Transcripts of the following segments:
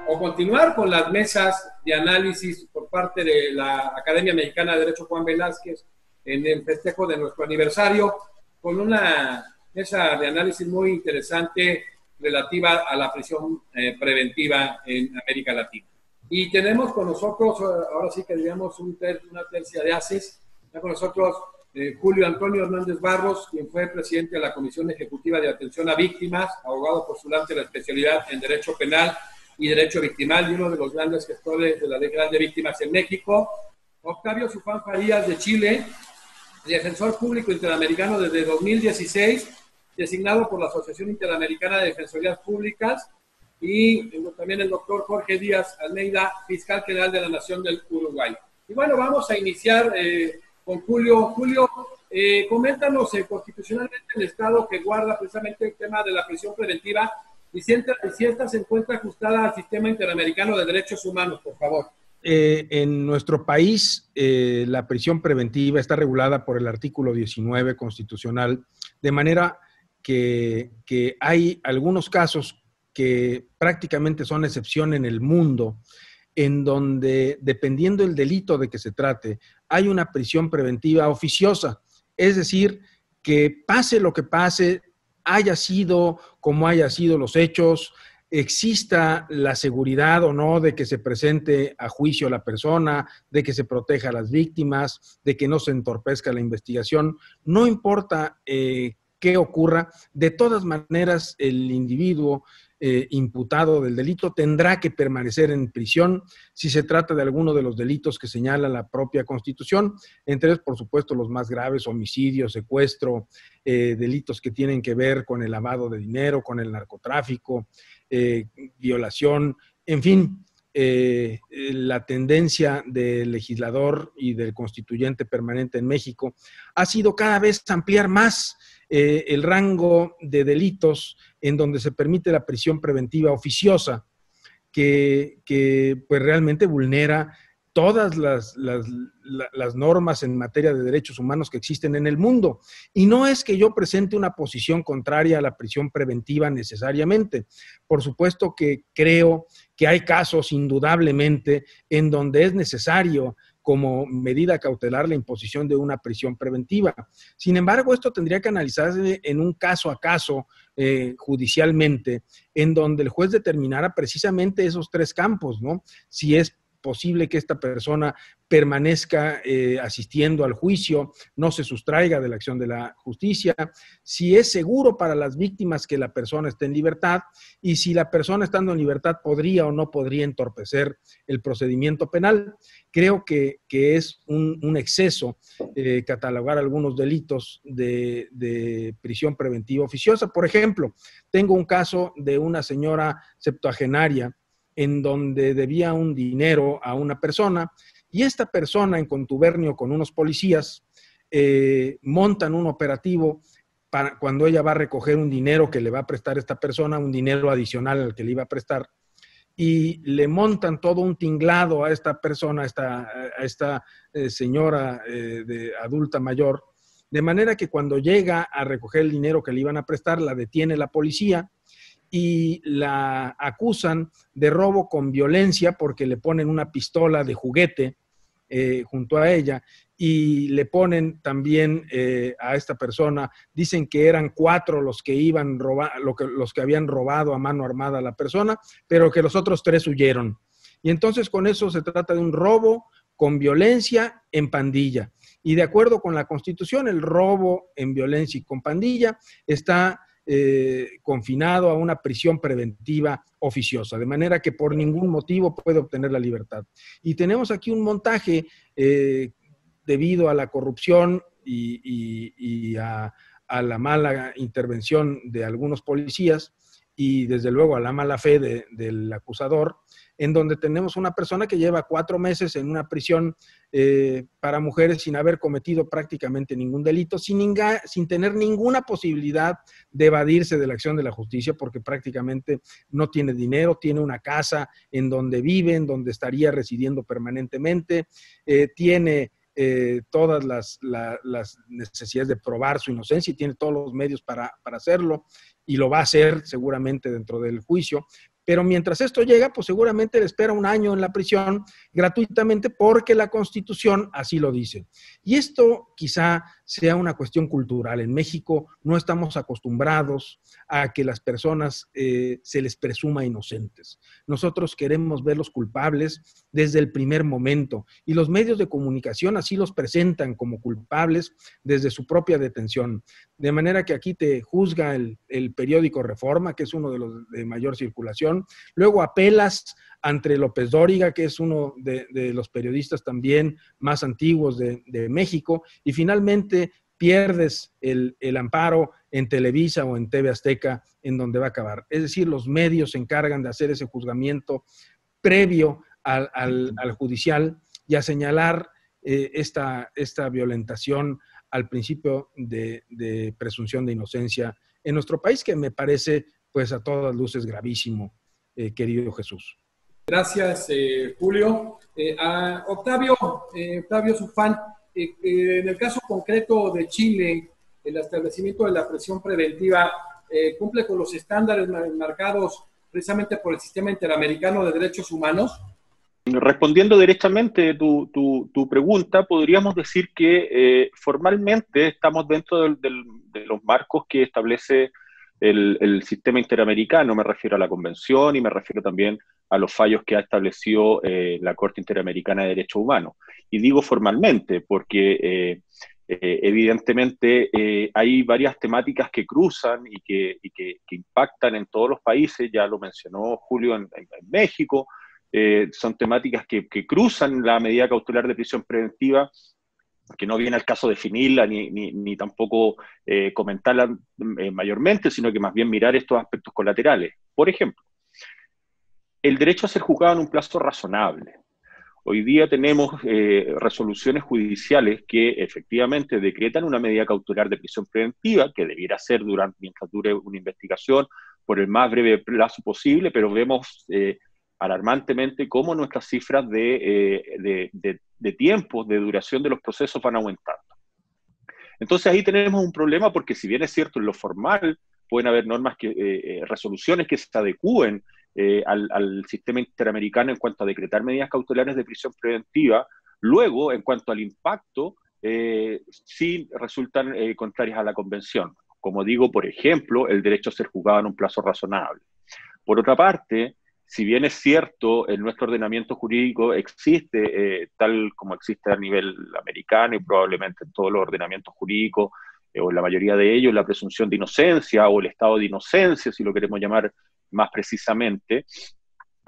o continuar con las mesas de análisis por parte de la Academia Mexicana de Derecho Juan Velázquez en el festejo de nuestro aniversario, con una mesa de análisis muy interesante relativa a la prisión preventiva en América Latina. Y tenemos con nosotros, ahora sí que diríamos una tercia de ases, está con nosotros Julio Antonio Hernández Barros, quien fue presidente de la Comisión Ejecutiva de Atención a Víctimas, abogado postulante de la especialidad en Derecho Penal y Derecho Victimal, y uno de los grandes gestores de la Ley General de Víctimas en México. Octavio Zufán Farías, de Chile, defensor público interamericano desde 2016, designado por la Asociación Interamericana de Defensorías Públicas, y también el doctor Jorge Díaz Almeida, fiscal general de la Nación del Uruguay. Y bueno, vamos a iniciar con Julio. Julio, coméntanos constitucionalmente el Estado que guarda precisamente el tema de la prisión preventiva y si esta se encuentra ajustada al sistema interamericano de derechos humanos, por favor. En nuestro país, la prisión preventiva está regulada por el artículo 19 constitucional, de manera que hay algunos casos que prácticamente son excepción en el mundo, en donde, dependiendo del delito de que se trate, hay una prisión preventiva oficiosa. Es decir, que pase lo que pase, haya sido como haya sido los hechos, exista la seguridad o no de que se presente a juicio la persona, de que se proteja a las víctimas, de que no se entorpezca la investigación, no importa qué ocurra, de todas maneras el individuo imputado del delito tendrá que permanecer en prisión si se trata de alguno de los delitos que señala la propia Constitución, entre ellos, por supuesto, los más graves: homicidio, secuestro, delitos que tienen que ver con el lavado de dinero, con el narcotráfico, violación, en fin. La tendencia del legislador y del constituyente permanente en México ha sido cada vez ampliar más el rango de delitos en donde se permite la prisión preventiva oficiosa, que pues realmente vulnera todas las normas en materia de derechos humanos que existen en el mundo. Y no es que yo presente una posición contraria a la prisión preventiva necesariamente. Por supuesto que creo que hay casos, indudablemente, en donde es necesario como medida cautelar la imposición de una prisión preventiva. Sin embargo, esto tendría que analizarse en un caso a caso judicialmente, en donde el juez determinara precisamente esos tres campos, ¿no? Si es posible que esta persona permanezca asistiendo al juicio, no se sustraiga de la acción de la justicia, si es seguro para las víctimas que la persona esté en libertad y si la persona estando en libertad podría o no podría entorpecer el procedimiento penal. Creo que es un exceso catalogar algunos delitos de prisión preventiva oficiosa. Por ejemplo, tengo un caso de una señora septuagenaria en donde debía un dinero a una persona y esta persona, en contubernio con unos policías, montan un operativo para cuando ella va a recoger un dinero que le va a prestar esta persona, un dinero adicional al que le iba a prestar, y le montan todo un tinglado a esta persona, a esta señora de adulta mayor, de manera que cuando llega a recoger el dinero que le iban a prestar, la detiene la policía y la acusan de robo con violencia porque le ponen una pistola de juguete junto a ella y le ponen también a esta persona, dicen que eran 4 los que iban los que habían robado a mano armada a la persona, pero que los otros 3 huyeron. Y entonces con eso se trata de un robo con violencia en pandilla. Y de acuerdo con la Constitución, el robo en violencia y con pandilla está confinado a una prisión preventiva oficiosa, de manera que por ningún motivo puede obtener la libertad. Y tenemos aquí un montaje debido a la corrupción y a la mala intervención de algunos policías y desde luego a la mala fe del acusador, en donde tenemos una persona que lleva 4 meses en una prisión para mujeres sin haber cometido prácticamente ningún delito, sin tener ninguna posibilidad de evadirse de la acción de la justicia, porque prácticamente no tiene dinero, tiene una casa en donde vive, en donde estaría residiendo permanentemente, tiene todas las necesidades de probar su inocencia y tiene todos los medios para hacerlo y lo va a hacer seguramente dentro del juicio, Pero mientras esto llega, pues seguramente le espera un año en la prisión gratuitamente porque la Constitución así lo dice. Y esto quizá sea una cuestión cultural. En México no estamos acostumbrados a que las personas se les presuma inocentes. Nosotros queremos verlos culpables desde el primer momento y los medios de comunicación así los presentan como culpables desde su propia detención. De manera que aquí te juzga el periódico Reforma, que es uno de los de mayor circulación. Luego apelas ante López Dóriga, que es uno de los periodistas también más antiguos de México, y finalmente pierdes el amparo en Televisa o en TV Azteca, en donde va a acabar. Es decir, los medios se encargan de hacer ese juzgamiento previo al judicial y a señalar esta violentación al principio de presunción de inocencia en nuestro país, que me parece, pues, a todas luces gravísimo, querido Jesús. Gracias, Julio. A Octavio Zufán, en el caso concreto de Chile, el establecimiento de la prisión preventiva cumple con los estándares marcados precisamente por el Sistema Interamericano de Derechos Humanos. Respondiendo directamente tu pregunta, podríamos decir que formalmente estamos dentro de los marcos que establece el sistema interamericano. Me refiero a la Convención y me refiero también a los fallos que ha establecido la Corte Interamericana de Derechos Humanos. Y digo formalmente porque evidentemente hay varias temáticas que cruzan y que impactan en todos los países. Ya lo mencionó Julio en México. Son temáticas que cruzan la medida cautelar de prisión preventiva, que no viene al caso definirla ni tampoco comentarla mayormente, sino que más bien mirar estos aspectos colaterales. Por ejemplo, el derecho a ser juzgado en un plazo razonable. Hoy día tenemos resoluciones judiciales que efectivamente decretan una medida cautelar de prisión preventiva, que debiera ser mientras dure una investigación, por el más breve plazo posible, pero vemos alarmantemente cómo nuestras cifras de tiempos de duración de los procesos van aumentando. Entonces ahí tenemos un problema porque si bien es cierto en lo formal pueden haber normas, resoluciones que se adecúen al sistema interamericano en cuanto a decretar medidas cautelares de prisión preventiva, luego en cuanto al impacto sí resultan contrarias a la Convención. Como digo, por ejemplo, el derecho a ser juzgado en un plazo razonable. Por otra parte, si bien es cierto, en nuestro ordenamiento jurídico existe, tal como existe a nivel americano y probablemente en todos los ordenamientos jurídicos, o en la mayoría de ellos, la presunción de inocencia o el estado de inocencia, si lo queremos llamar más precisamente,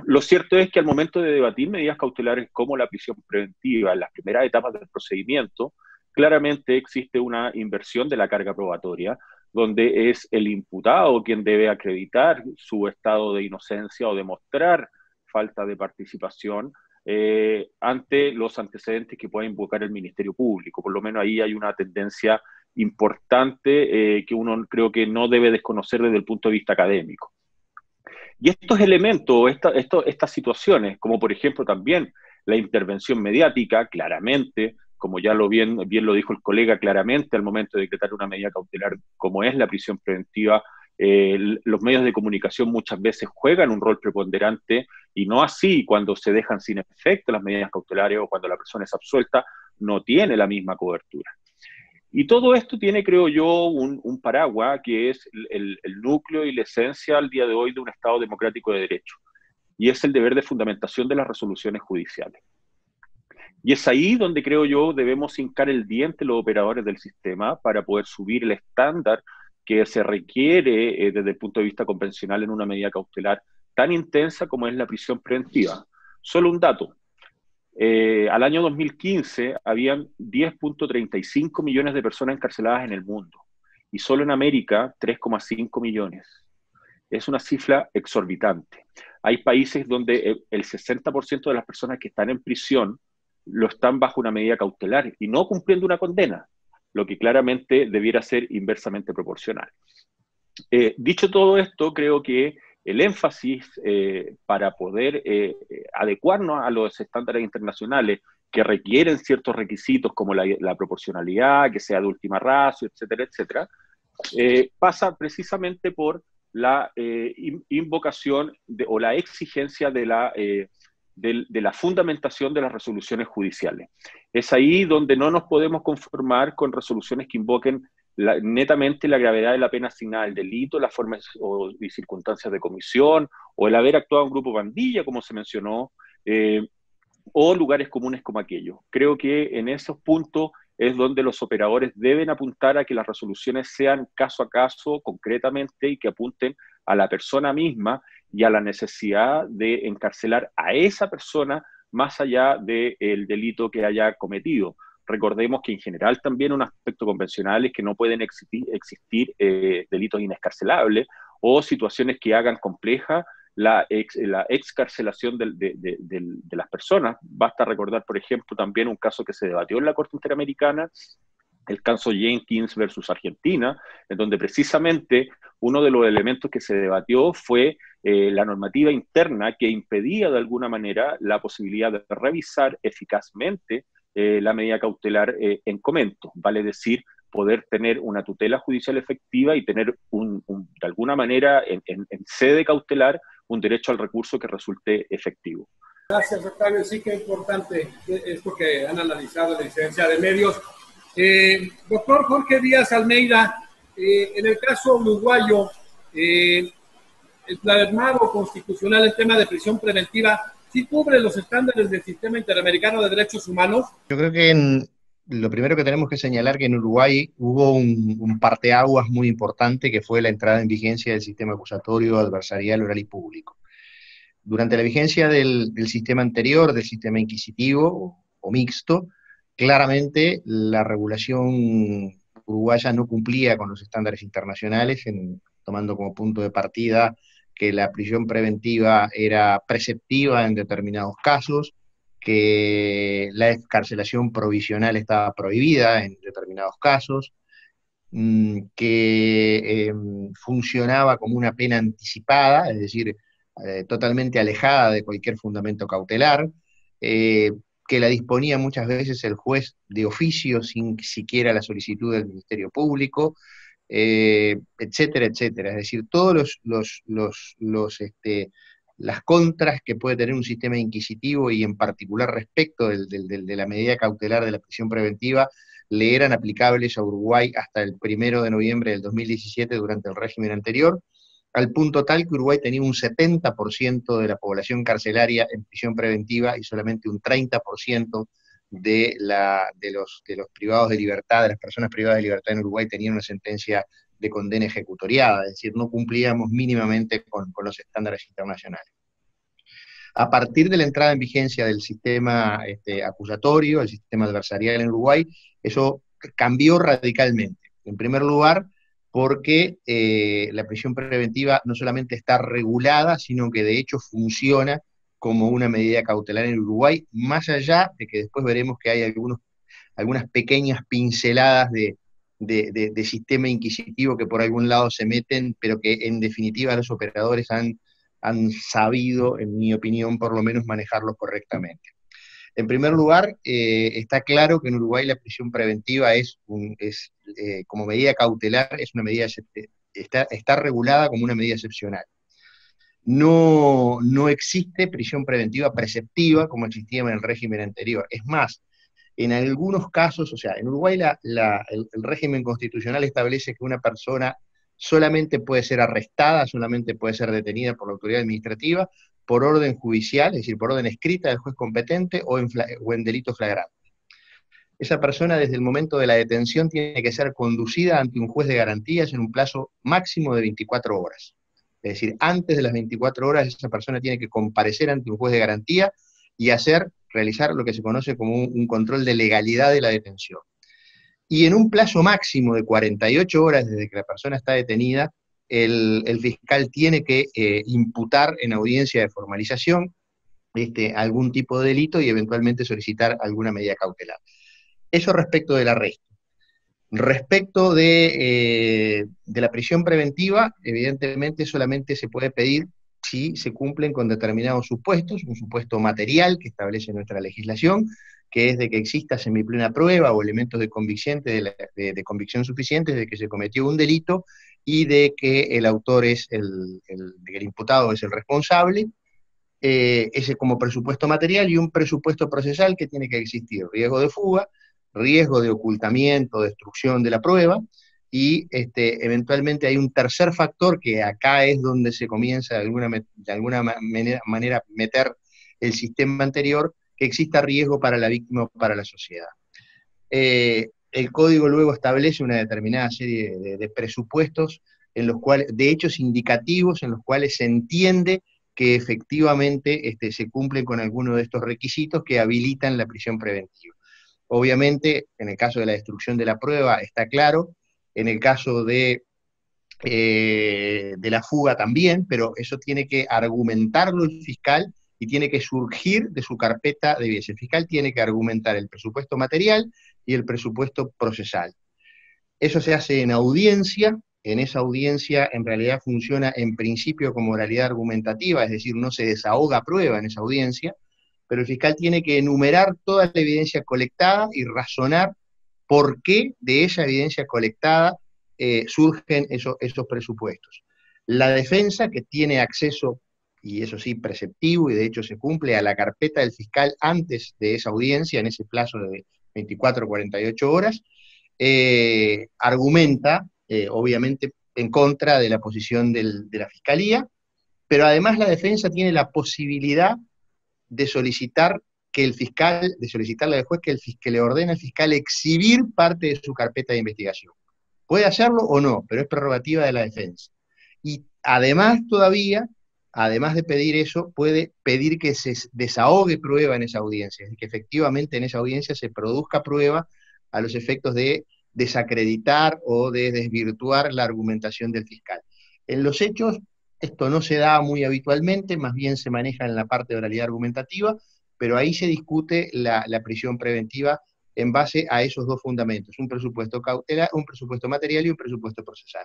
lo cierto es que al momento de debatir medidas cautelares como la prisión preventiva en las primeras etapas del procedimiento, claramente existe una inversión de la carga probatoria, donde es el imputado quien debe acreditar su estado de inocencia o demostrar falta de participación ante los antecedentes que pueda invocar el Ministerio Público. Por lo menos ahí hay una tendencia importante que uno creo que no debe desconocer desde el punto de vista académico. Y estos elementos, estas situaciones, como por ejemplo también la intervención mediática, claramente, como ya bien lo dijo el colega, claramente al momento de decretar una medida cautelar como es la prisión preventiva, los medios de comunicación muchas veces juegan un rol preponderante y no así cuando se dejan sin efecto las medidas cautelares o cuando la persona es absuelta, no tiene la misma cobertura. Y todo esto tiene, creo yo, un paraguas que es el núcleo y la esencia al día de hoy de un Estado democrático de derecho, y es el deber de fundamentación de las resoluciones judiciales. Y es ahí donde creo yo debemos hincar el diente los operadores del sistema para poder subir el estándar que se requiere desde el punto de vista convencional en una medida cautelar tan intensa como es la prisión preventiva. Solo un dato. Al año 2015 habían 10.35 millones de personas encarceladas en el mundo y solo en América 3,5 millones. Es una cifra exorbitante. Hay países donde el 60% de las personas que están en prisión lo están bajo una medida cautelar y no cumpliendo una condena, lo que claramente debiera ser inversamente proporcional. Dicho todo esto, creo que el énfasis para poder adecuarnos a los estándares internacionales que requieren ciertos requisitos como la proporcionalidad, que sea de última ratio, etcétera, etcétera, pasa precisamente por la invocación o la exigencia de la fundamentación de las resoluciones judiciales. Es ahí donde no nos podemos conformar con resoluciones que invoquen netamente la gravedad de la pena asignada al delito, las formas y circunstancias de comisión, o el haber actuado en grupo pandilla, como se mencionó, o lugares comunes como aquellos. Creo que en esos puntos es donde los operadores deben apuntar a que las resoluciones sean caso a caso, concretamente, y que apunten a la persona misma y a la necesidad de encarcelar a esa persona más allá del delito que haya cometido. Recordemos que en general también un aspecto convencional es que no pueden existir delitos inescarcelables o situaciones que hagan compleja la excarcelación de las personas. Basta recordar, por ejemplo, también un caso que se debatió en la Corte Interamericana, el caso Jenkins versus Argentina, en donde precisamente uno de los elementos que se debatió fue la normativa interna que impedía de alguna manera la posibilidad de revisar eficazmente la medida cautelar en comento, vale decir, poder tener una tutela judicial efectiva y tener de alguna manera en sede cautelar un derecho al recurso que resulte efectivo. Gracias, Octavio. Sí que es importante esto que han analizado la licencia de medios. Doctor Jorge Díaz Almeida, en el caso uruguayo, el plasmado constitucional, el tema de prisión preventiva, ¿sí cubre los estándares del sistema interamericano de derechos humanos? Yo creo que lo primero que tenemos que señalar que en Uruguay hubo un parteaguas muy importante que fue la entrada en vigencia del sistema acusatorio, adversarial, oral y público. Durante la vigencia del sistema anterior, del sistema inquisitivo o mixto, claramente la regulación uruguaya no cumplía con los estándares internacionales, tomando como punto de partida que la prisión preventiva era preceptiva en determinados casos, que la excarcelación provisional estaba prohibida en determinados casos, que funcionaba como una pena anticipada, es decir, totalmente alejada de cualquier fundamento cautelar, que la disponía muchas veces el juez de oficio sin siquiera la solicitud del Ministerio Público, etcétera, etcétera. Es decir, todos las contras que puede tener un sistema inquisitivo y en particular respecto de la medida cautelar de la prisión preventiva le eran aplicables a Uruguay hasta el 1 de noviembre del 2017 durante el régimen anterior, al punto tal que Uruguay tenía un 70% de la población carcelaria en prisión preventiva y solamente un 30% de los privados de libertad, de las personas privadas de libertad en Uruguay tenían una sentencia de condena ejecutoriada, es decir, no cumplíamos mínimamente con los estándares internacionales. A partir de la entrada en vigencia del sistema acusatorio, el sistema adversarial en Uruguay, eso cambió radicalmente. En primer lugar, porque la prisión preventiva no solamente está regulada, sino que de hecho funciona como una medida cautelar en Uruguay, más allá de que después veremos que hay algunas pequeñas pinceladas de sistema inquisitivo que por algún lado se meten, pero que en definitiva los operadores han sabido, en mi opinión, por lo menos manejarlos correctamente. En primer lugar, está claro que en Uruguay la prisión preventiva como medida cautelar, es una medida, está regulada como una medida excepcional. No existe prisión preventiva preceptiva como existía en el régimen anterior. Es más, en algunos casos, o sea, en Uruguay el régimen constitucional establece que una persona solamente puede ser arrestada, solamente puede ser detenida por la autoridad administrativa, por orden judicial, es decir, por orden escrita del juez competente o en delito flagrante. Esa persona desde el momento de la detención tiene que ser conducida ante un juez de garantías en un plazo máximo de 24 horas. Es decir, antes de las 24 horas esa persona tiene que comparecer ante un juez de garantía y realizar lo que se conoce como un control de legalidad de la detención. Y en un plazo máximo de 48 horas desde que la persona está detenida, el fiscal tiene que imputar en audiencia de formalización algún tipo de delito y eventualmente solicitar alguna medida cautelar. Eso respecto del arresto. Respecto de la prisión preventiva, evidentemente solamente se puede pedir si se cumplen con determinados supuestos, un supuesto material que establece nuestra legislación, que es de que exista semiplena prueba o elementos de convicción suficientes de que se cometió un delito y de que el autor es de que el imputado es el responsable, ese como presupuesto material, y un presupuesto procesal que tiene que existir riesgo de fuga, riesgo de ocultamiento, destrucción de la prueba, y eventualmente hay un tercer factor que acá es donde se comienza de alguna manera meter el sistema anterior, que exista riesgo para la víctima o para la sociedad. El código luego establece una determinada serie de presupuestos, en los cuales, de hechos indicativos, en los cuales se entiende que efectivamente se cumplen con alguno de estos requisitos que habilitan la prisión preventiva. Obviamente, en el caso de la destrucción de la prueba está claro, en el caso de la fuga también, pero eso tiene que argumentarlo el fiscal y tiene que surgir de su carpeta de evidencia. El fiscal tiene que argumentar el presupuesto material y el presupuesto procesal. Eso se hace en audiencia. En esa audiencia en realidad funciona en principio como oralidad argumentativa, es decir, no se desahoga prueba en esa audiencia, pero el fiscal tiene que enumerar toda la evidencia colectada y razonar por qué de esa evidencia colectada surgen esos presupuestos. La defensa, que tiene acceso, y eso sí, preceptivo, y de hecho se cumple, a la carpeta del fiscal antes de esa audiencia, en ese plazo de 24 o 48 horas, argumenta, obviamente, en contra de la posición de la fiscalía, pero además la defensa tiene la posibilidad de solicitar de solicitarle al juez que le ordene al fiscal exhibir parte de su carpeta de investigación. Puede hacerlo o no, pero es prerrogativa de la defensa. Y además todavía, además de pedir eso, puede pedir que se desahogue prueba en esa audiencia, que efectivamente en esa audiencia se produzca prueba a los efectos de desacreditar o de desvirtuar la argumentación del fiscal. En los hechos, esto no se da muy habitualmente, más bien se maneja en la parte de oralidad argumentativa, pero ahí se discute la prisión preventiva en base a esos dos fundamentos, un presupuesto cautelar, un presupuesto material y un presupuesto procesal.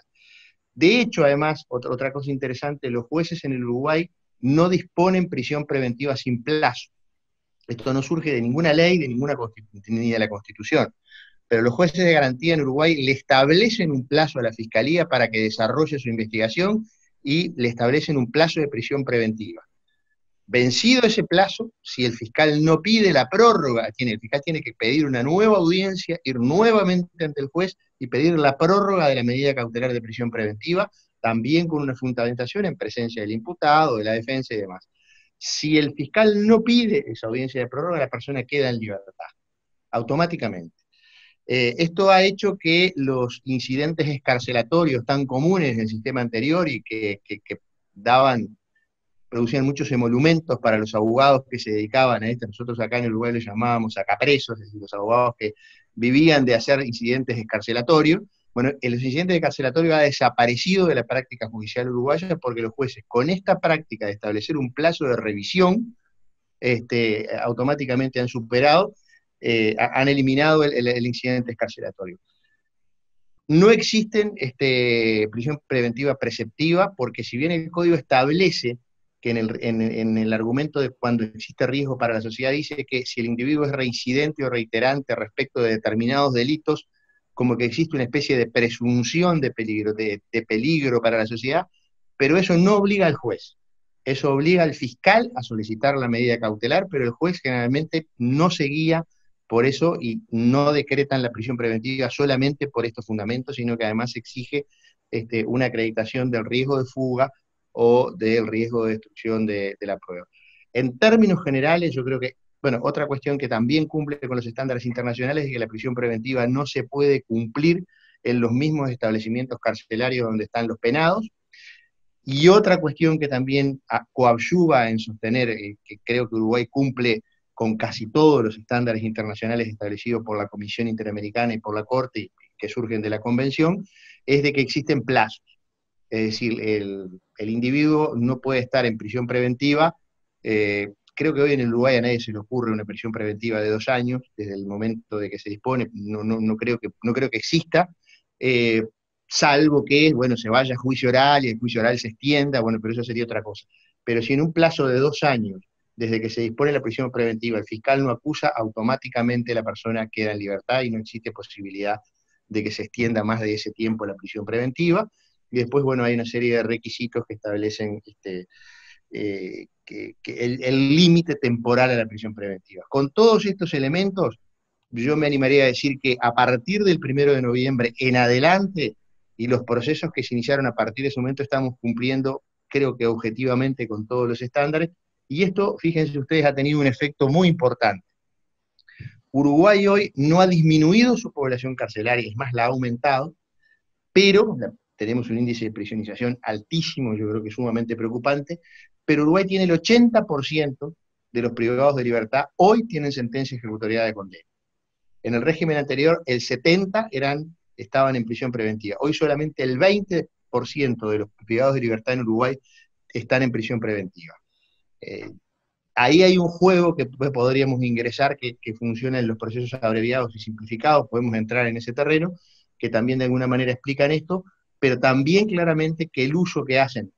De hecho, además, otra cosa interesante, los jueces en el Uruguay no disponen prisión preventiva sin plazo. Esto no surge de ninguna ley, ni de la Constitución. Pero los jueces de garantía en Uruguay le establecen un plazo a la Fiscalía para que desarrolle su investigación y le establecen un plazo de prisión preventiva. Vencido ese plazo, si el fiscal no pide la prórroga, el fiscal tiene que pedir una nueva audiencia, ir nuevamente ante el juez y pedir la prórroga de la medida cautelar de prisión preventiva, también con una fundamentación en presencia del imputado, de la defensa y demás. Si el fiscal no pide esa audiencia de prórroga, la persona queda en libertad, automáticamente. Esto ha hecho que los incidentes escarcelatorios tan comunes en el sistema anterior y que producían muchos emolumentos para los abogados que se dedicaban a esto, nosotros acá en Uruguay los llamábamos sacapresos, es decir, los abogados que vivían de hacer incidentes escarcelatorios. Bueno, los incidentes escarcelatorios ha desaparecido de la práctica judicial uruguaya porque los jueces, con esta práctica de establecer un plazo de revisión, automáticamente han superado, han eliminado el incidente escarcelatorio. No existen prisión preventiva preceptiva, porque si bien el Código establece que en el argumento de cuando existe riesgo para la sociedad, dice que si el individuo es reincidente o reiterante respecto de determinados delitos, como que existe una especie de presunción de peligro para la sociedad, pero eso no obliga al juez. Eso obliga al fiscal a solicitar la medida cautelar, pero el juez generalmente no se guía por eso y no decretan la prisión preventiva solamente por estos fundamentos, sino que además exige una acreditación del riesgo de fuga o del riesgo de destrucción de la prueba. En términos generales, yo creo que, bueno, otra cuestión que también cumple con los estándares internacionales es que la prisión preventiva no se puede cumplir en los mismos establecimientos carcelarios donde están los penados. Y otra cuestión que también coadyuva en sostener que creo que Uruguay cumple con casi todos los estándares internacionales establecidos por la Comisión Interamericana y por la Corte, y que surgen de la Convención, es de que existen plazos. Es decir, el individuo no puede estar en prisión preventiva. Creo que hoy en el Uruguay a nadie se le ocurre una prisión preventiva de 2 años, desde el momento de que se dispone, no creo que exista, salvo que, bueno, se vaya a juicio oral y el juicio oral se extienda, bueno, pero eso sería otra cosa. pero si en un plazo de 2 años, desde que se dispone la prisión preventiva, el fiscal no acusa, automáticamente la persona queda en libertad y no existe posibilidad de que se extienda más de ese tiempo la prisión preventiva. Y después, bueno, hay una serie de requisitos que establecen el límite temporal a la prisión preventiva. Con todos estos elementos, yo me animaría a decir que a partir del 1 de noviembre en adelante, y los procesos que se iniciaron a partir de ese momento, estamos cumpliendo, creo que objetivamente, con todos los estándares, y esto, fíjense ustedes, ha tenido un efecto muy importante. Uruguay hoy no ha disminuido su población carcelaria, es más, la ha aumentado, pero tenemos un índice de prisionización altísimo, yo creo que sumamente preocupante, pero Uruguay tiene el 80% de los privados de libertad, hoy tienen sentencia ejecutoriada de condena. En el régimen anterior, el 70% estaban en prisión preventiva. Hoy solamente el 20% de los privados de libertad en Uruguay están en prisión preventiva. Ahí hay un juego que podríamos ingresar que funciona en los procesos abreviados y simplificados, podemos entrar en ese terreno, que también de alguna manera explican esto, pero también claramente que el uso que hacen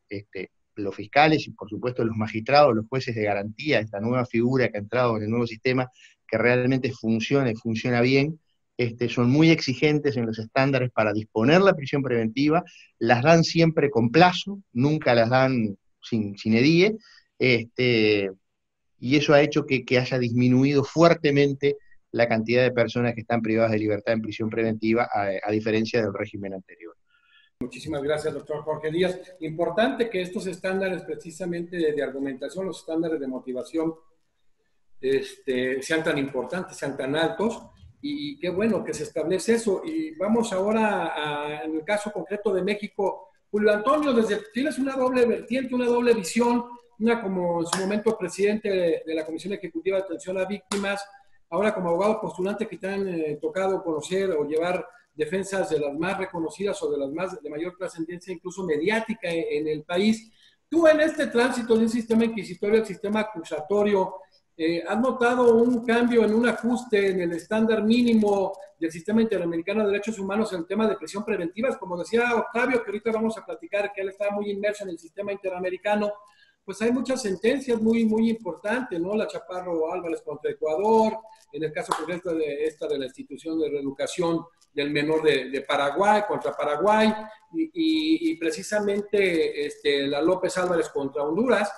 los fiscales y por supuesto los magistrados, los jueces de garantía, esta nueva figura que ha entrado en el nuevo sistema, que realmente funciona y funciona bien, son muy exigentes en los estándares para disponer la prisión preventiva, las dan siempre con plazo, nunca las dan sin edie, y eso ha hecho que haya disminuido fuertemente la cantidad de personas que están privadas de libertad en prisión preventiva, a diferencia del régimen anterior. Muchísimas gracias, doctor Jorge Díaz. Importante que estos estándares precisamente de argumentación, los estándares de motivación, sean tan importantes, sean tan altos, y qué bueno que se establece eso. Y vamos ahora en el caso concreto de México. Julio Antonio, tienes una doble vertiente, una doble visión, una como en su momento presidente de la Comisión Ejecutiva de Atención a Víctimas, ahora como abogado postulante que te han tocado conocer o llevar defensas de las más reconocidas o de las más de mayor trascendencia, incluso mediática en el país. Tú en este tránsito de un sistema inquisitorio al sistema acusatorio, ¿has notado un cambio en un ajuste en el estándar mínimo del sistema interamericano de derechos humanos en el tema de prisión preventiva? Como decía Octavio, que ahorita vamos a platicar, que él está muy inmerso en el sistema interamericano, pues hay muchas sentencias muy importantes, ¿no? La Chaparro Álvarez contra Ecuador, en el caso concreto de esta de la institución de reeducación del menor de Paraguay, contra Paraguay, y precisamente la López Álvarez contra Honduras.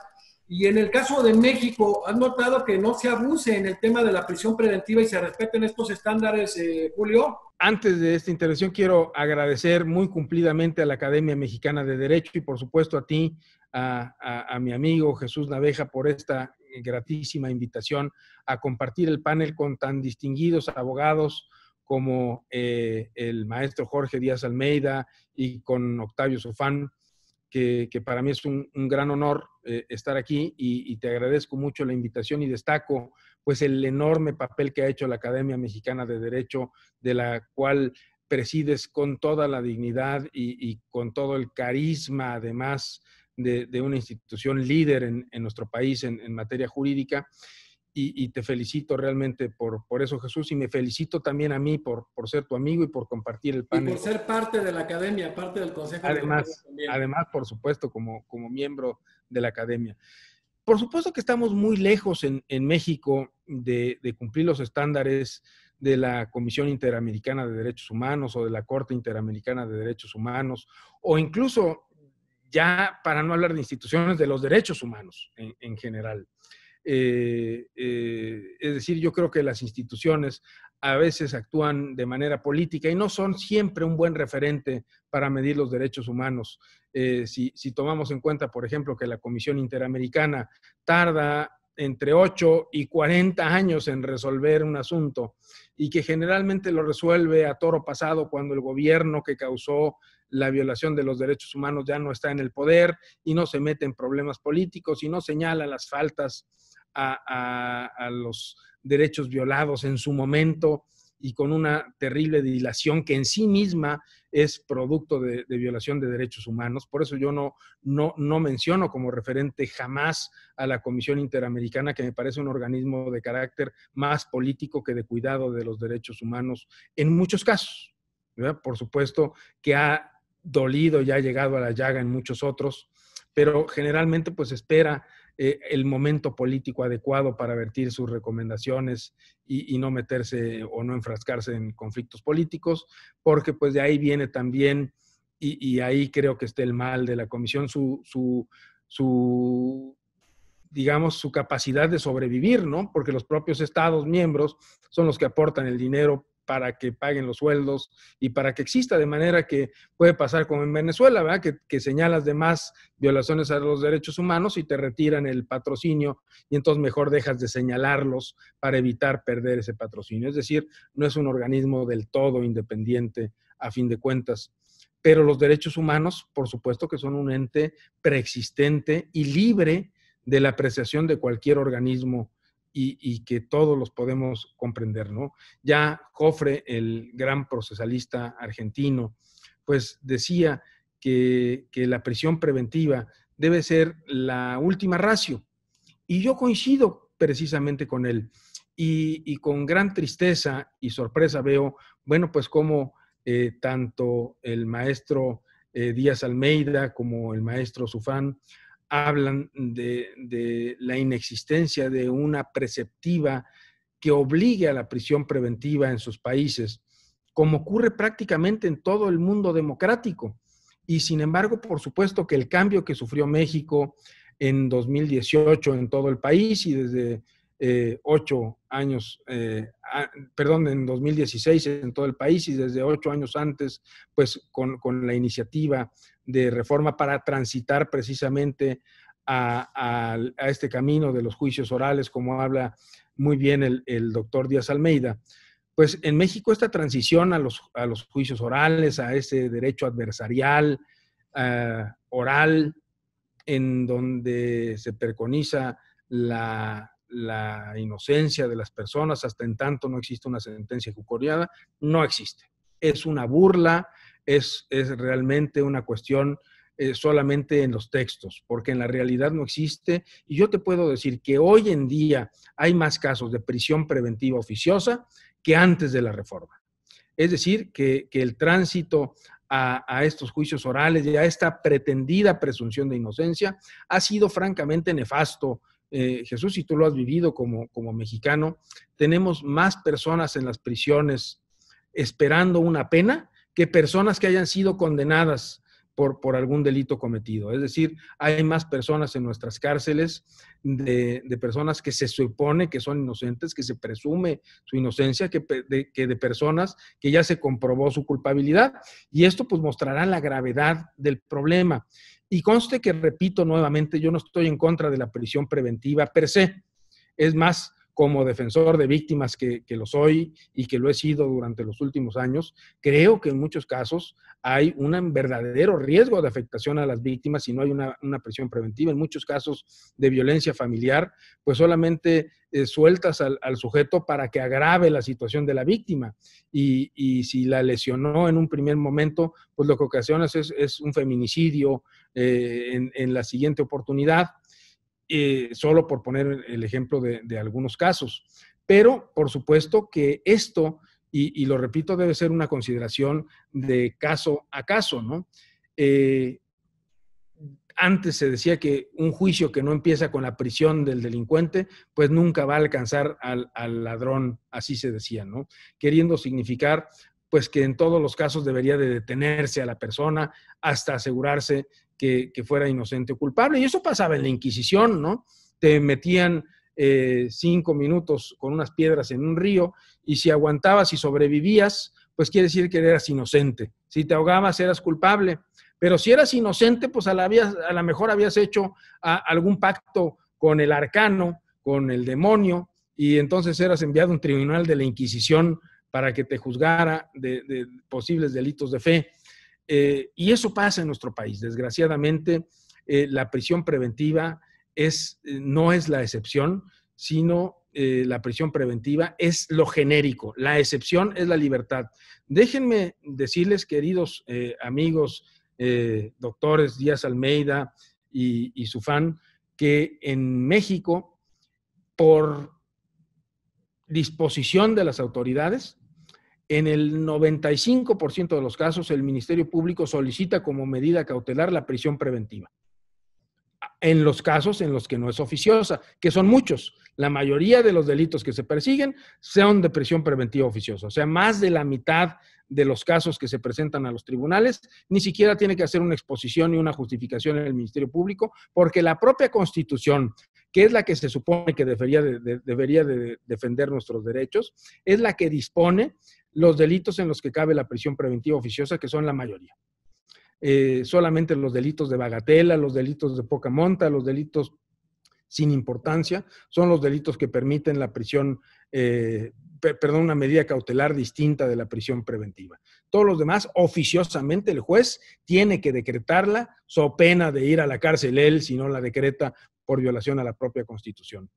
Y en el caso de México, ¿has notado que no se abuse en el tema de la prisión preventiva y se respeten estos estándares, Julio? Antes de esta intervención quiero agradecer muy cumplidamente a la Academia Mexicana de Derecho y por supuesto a ti, a mi amigo Jesús Naveja, por esta gratísima invitación a compartir el panel con tan distinguidos abogados como el maestro Jorge Díaz Almeida y con Octavio Sofán, que para mí es un gran honor estar aquí y te agradezco mucho la invitación y destaco pues el enorme papel que ha hecho la Academia Mexicana de Derecho, de la cual presides con toda la dignidad y con todo el carisma, además de una institución líder en nuestro país en materia jurídica. Y te felicito realmente por eso, Jesús, y me felicito también a mí por ser tu amigo y por compartir el panel. Y por ser parte de la Academia, parte del Consejo. Además, por supuesto, como miembro de la Academia. Por supuesto que estamos muy lejos en México de cumplir los estándares de la Comisión Interamericana de Derechos Humanos o de la Corte Interamericana de Derechos Humanos, o incluso, ya para no hablar de instituciones, de los derechos humanos en general. Es decir, yo creo que las instituciones a veces actúan de manera política y no son siempre un buen referente para medir los derechos humanos. Si tomamos en cuenta, por ejemplo, que la Comisión Interamericana tarda entre 8 y 40 años en resolver un asunto y que generalmente lo resuelve a toro pasado cuando el gobierno que causó la violación de los derechos humanos ya no está en el poder y no se mete en problemas políticos y no señala las faltas a los derechos violados en su momento y con una terrible dilación que en sí misma es producto de violación de derechos humanos. Por eso yo no menciono como referente jamás a la Comisión Interamericana, que me parece un organismo de carácter más político que de cuidado de los derechos humanos en muchos casos, ¿verdad? Por supuesto que ha dolido y ha llegado a la llaga en muchos otros, pero generalmente pues espera el momento político adecuado para vertir sus recomendaciones y no meterse o no enfrascarse en conflictos políticos, porque pues de ahí viene también, y ahí creo que está el mal de la comisión, digamos, su capacidad de sobrevivir, ¿no? Porque los propios Estados miembros son los que aportan el dinero para que paguen los sueldos y para que exista, de manera que puede pasar como en Venezuela, ¿verdad? Que señalas de más violaciones a los derechos humanos y te retiran el patrocinio y entonces mejor dejas de señalarlos para evitar perder ese patrocinio. Es decir, no es un organismo del todo independiente a fin de cuentas. Pero los derechos humanos, por supuesto que son un ente preexistente y libre de la apreciación de cualquier organismo y que todos los podemos comprender, ¿no? Ya Jofre, el gran procesalista argentino, pues decía que la prisión preventiva debe ser la última ratio. Y yo coincido precisamente con él. Y con gran tristeza y sorpresa veo, bueno, pues cómo tanto el maestro Díaz Almeida como el maestro Zufán hablan de la inexistencia de una preceptiva que obligue a la prisión preventiva en sus países, como ocurre prácticamente en todo el mundo democrático. Y sin embargo, por supuesto que el cambio que sufrió México en 2018 en todo el país y desde 8 años, en 2016 en todo el país y desde 8 años antes, pues con la iniciativa de reforma para transitar precisamente a este camino de los juicios orales, como habla muy bien el doctor Díaz Almeida. Pues en México esta transición a los juicios orales, a ese derecho adversarial, oral, en donde se preconiza la inocencia de las personas hasta en tanto no existe una sentencia ejecutoriada, no existe. Es una burla, es realmente una cuestión solamente en los textos, porque en la realidad no existe. Y yo te puedo decir que hoy en día hay más casos de prisión preventiva oficiosa que antes de la reforma. Es decir, que el tránsito a estos juicios orales y a esta pretendida presunción de inocencia ha sido francamente nefasto. Jesús, si tú lo has vivido como mexicano, tenemos más personas en las prisiones esperando una pena que personas que hayan sido condenadas por algún delito cometido. Es decir, hay más personas en nuestras cárceles de personas que se supone que son inocentes, que se presume su inocencia, que de personas que ya se comprobó su culpabilidad. Y esto pues mostrará la gravedad del problema. Y conste que, repito nuevamente, yo no estoy en contra de la prisión preventiva per se. Es más, como defensor de víctimas que lo soy y que lo he sido durante los últimos años, creo que en muchos casos hay un verdadero riesgo de afectación a las víctimas si no hay una prisión preventiva. En muchos casos de violencia familiar, pues solamente sueltas al sujeto para que agrave la situación de la víctima. Y si la lesionó en un primer momento, pues lo que ocasionas es un feminicidio en la siguiente oportunidad. Solo por poner el ejemplo de algunos casos. Pero, por supuesto que esto, y lo repito, debe ser una consideración de caso a caso, ¿no? Antes se decía que un juicio que no empieza con la prisión del delincuente, pues nunca va a alcanzar al ladrón, así se decía, ¿no? Queriendo significar, pues que en todos los casos debería de detenerse a la persona hasta asegurarse que fuera inocente o culpable. Y eso pasaba en la Inquisición, ¿no? Te metían 5 minutos con unas piedras en un río y si aguantabas y sobrevivías, pues quiere decir que eras inocente. Si te ahogabas, eras culpable. Pero si eras inocente, pues a lo mejor habías hecho algún pacto con el arcano, con el demonio, y entonces eras enviado a un tribunal de la Inquisición para que te juzgara de posibles delitos de fe. Y eso pasa en nuestro país. Desgraciadamente, la prisión preventiva no es la excepción, sino la prisión preventiva es lo genérico. La excepción es la libertad. Déjenme decirles, queridos amigos, doctores Díaz Almeida y Zufán, que en México, por disposición de las autoridades, en el 95% de los casos, el Ministerio Público solicita como medida cautelar la prisión preventiva. en los casos en los que no es oficiosa, que son muchos. La mayoría de los delitos que se persiguen son de prisión preventiva oficiosa. O sea, más de la mitad de los casos que se presentan a los tribunales ni siquiera tiene que hacer una exposición y una justificación en el Ministerio Público, porque la propia Constitución, que es la que se supone que debería de defender nuestros derechos, es la que dispone los delitos en los que cabe la prisión preventiva oficiosa, que son la mayoría. Solamente los delitos de bagatela, los delitos de poca monta, los delitos sin importancia, son los delitos que permiten la prisión, una medida cautelar distinta de la prisión preventiva. Todos los demás, oficiosamente, el juez tiene que decretarla, so pena de ir a la cárcel él, si no la decreta por violación a la propia Constitución.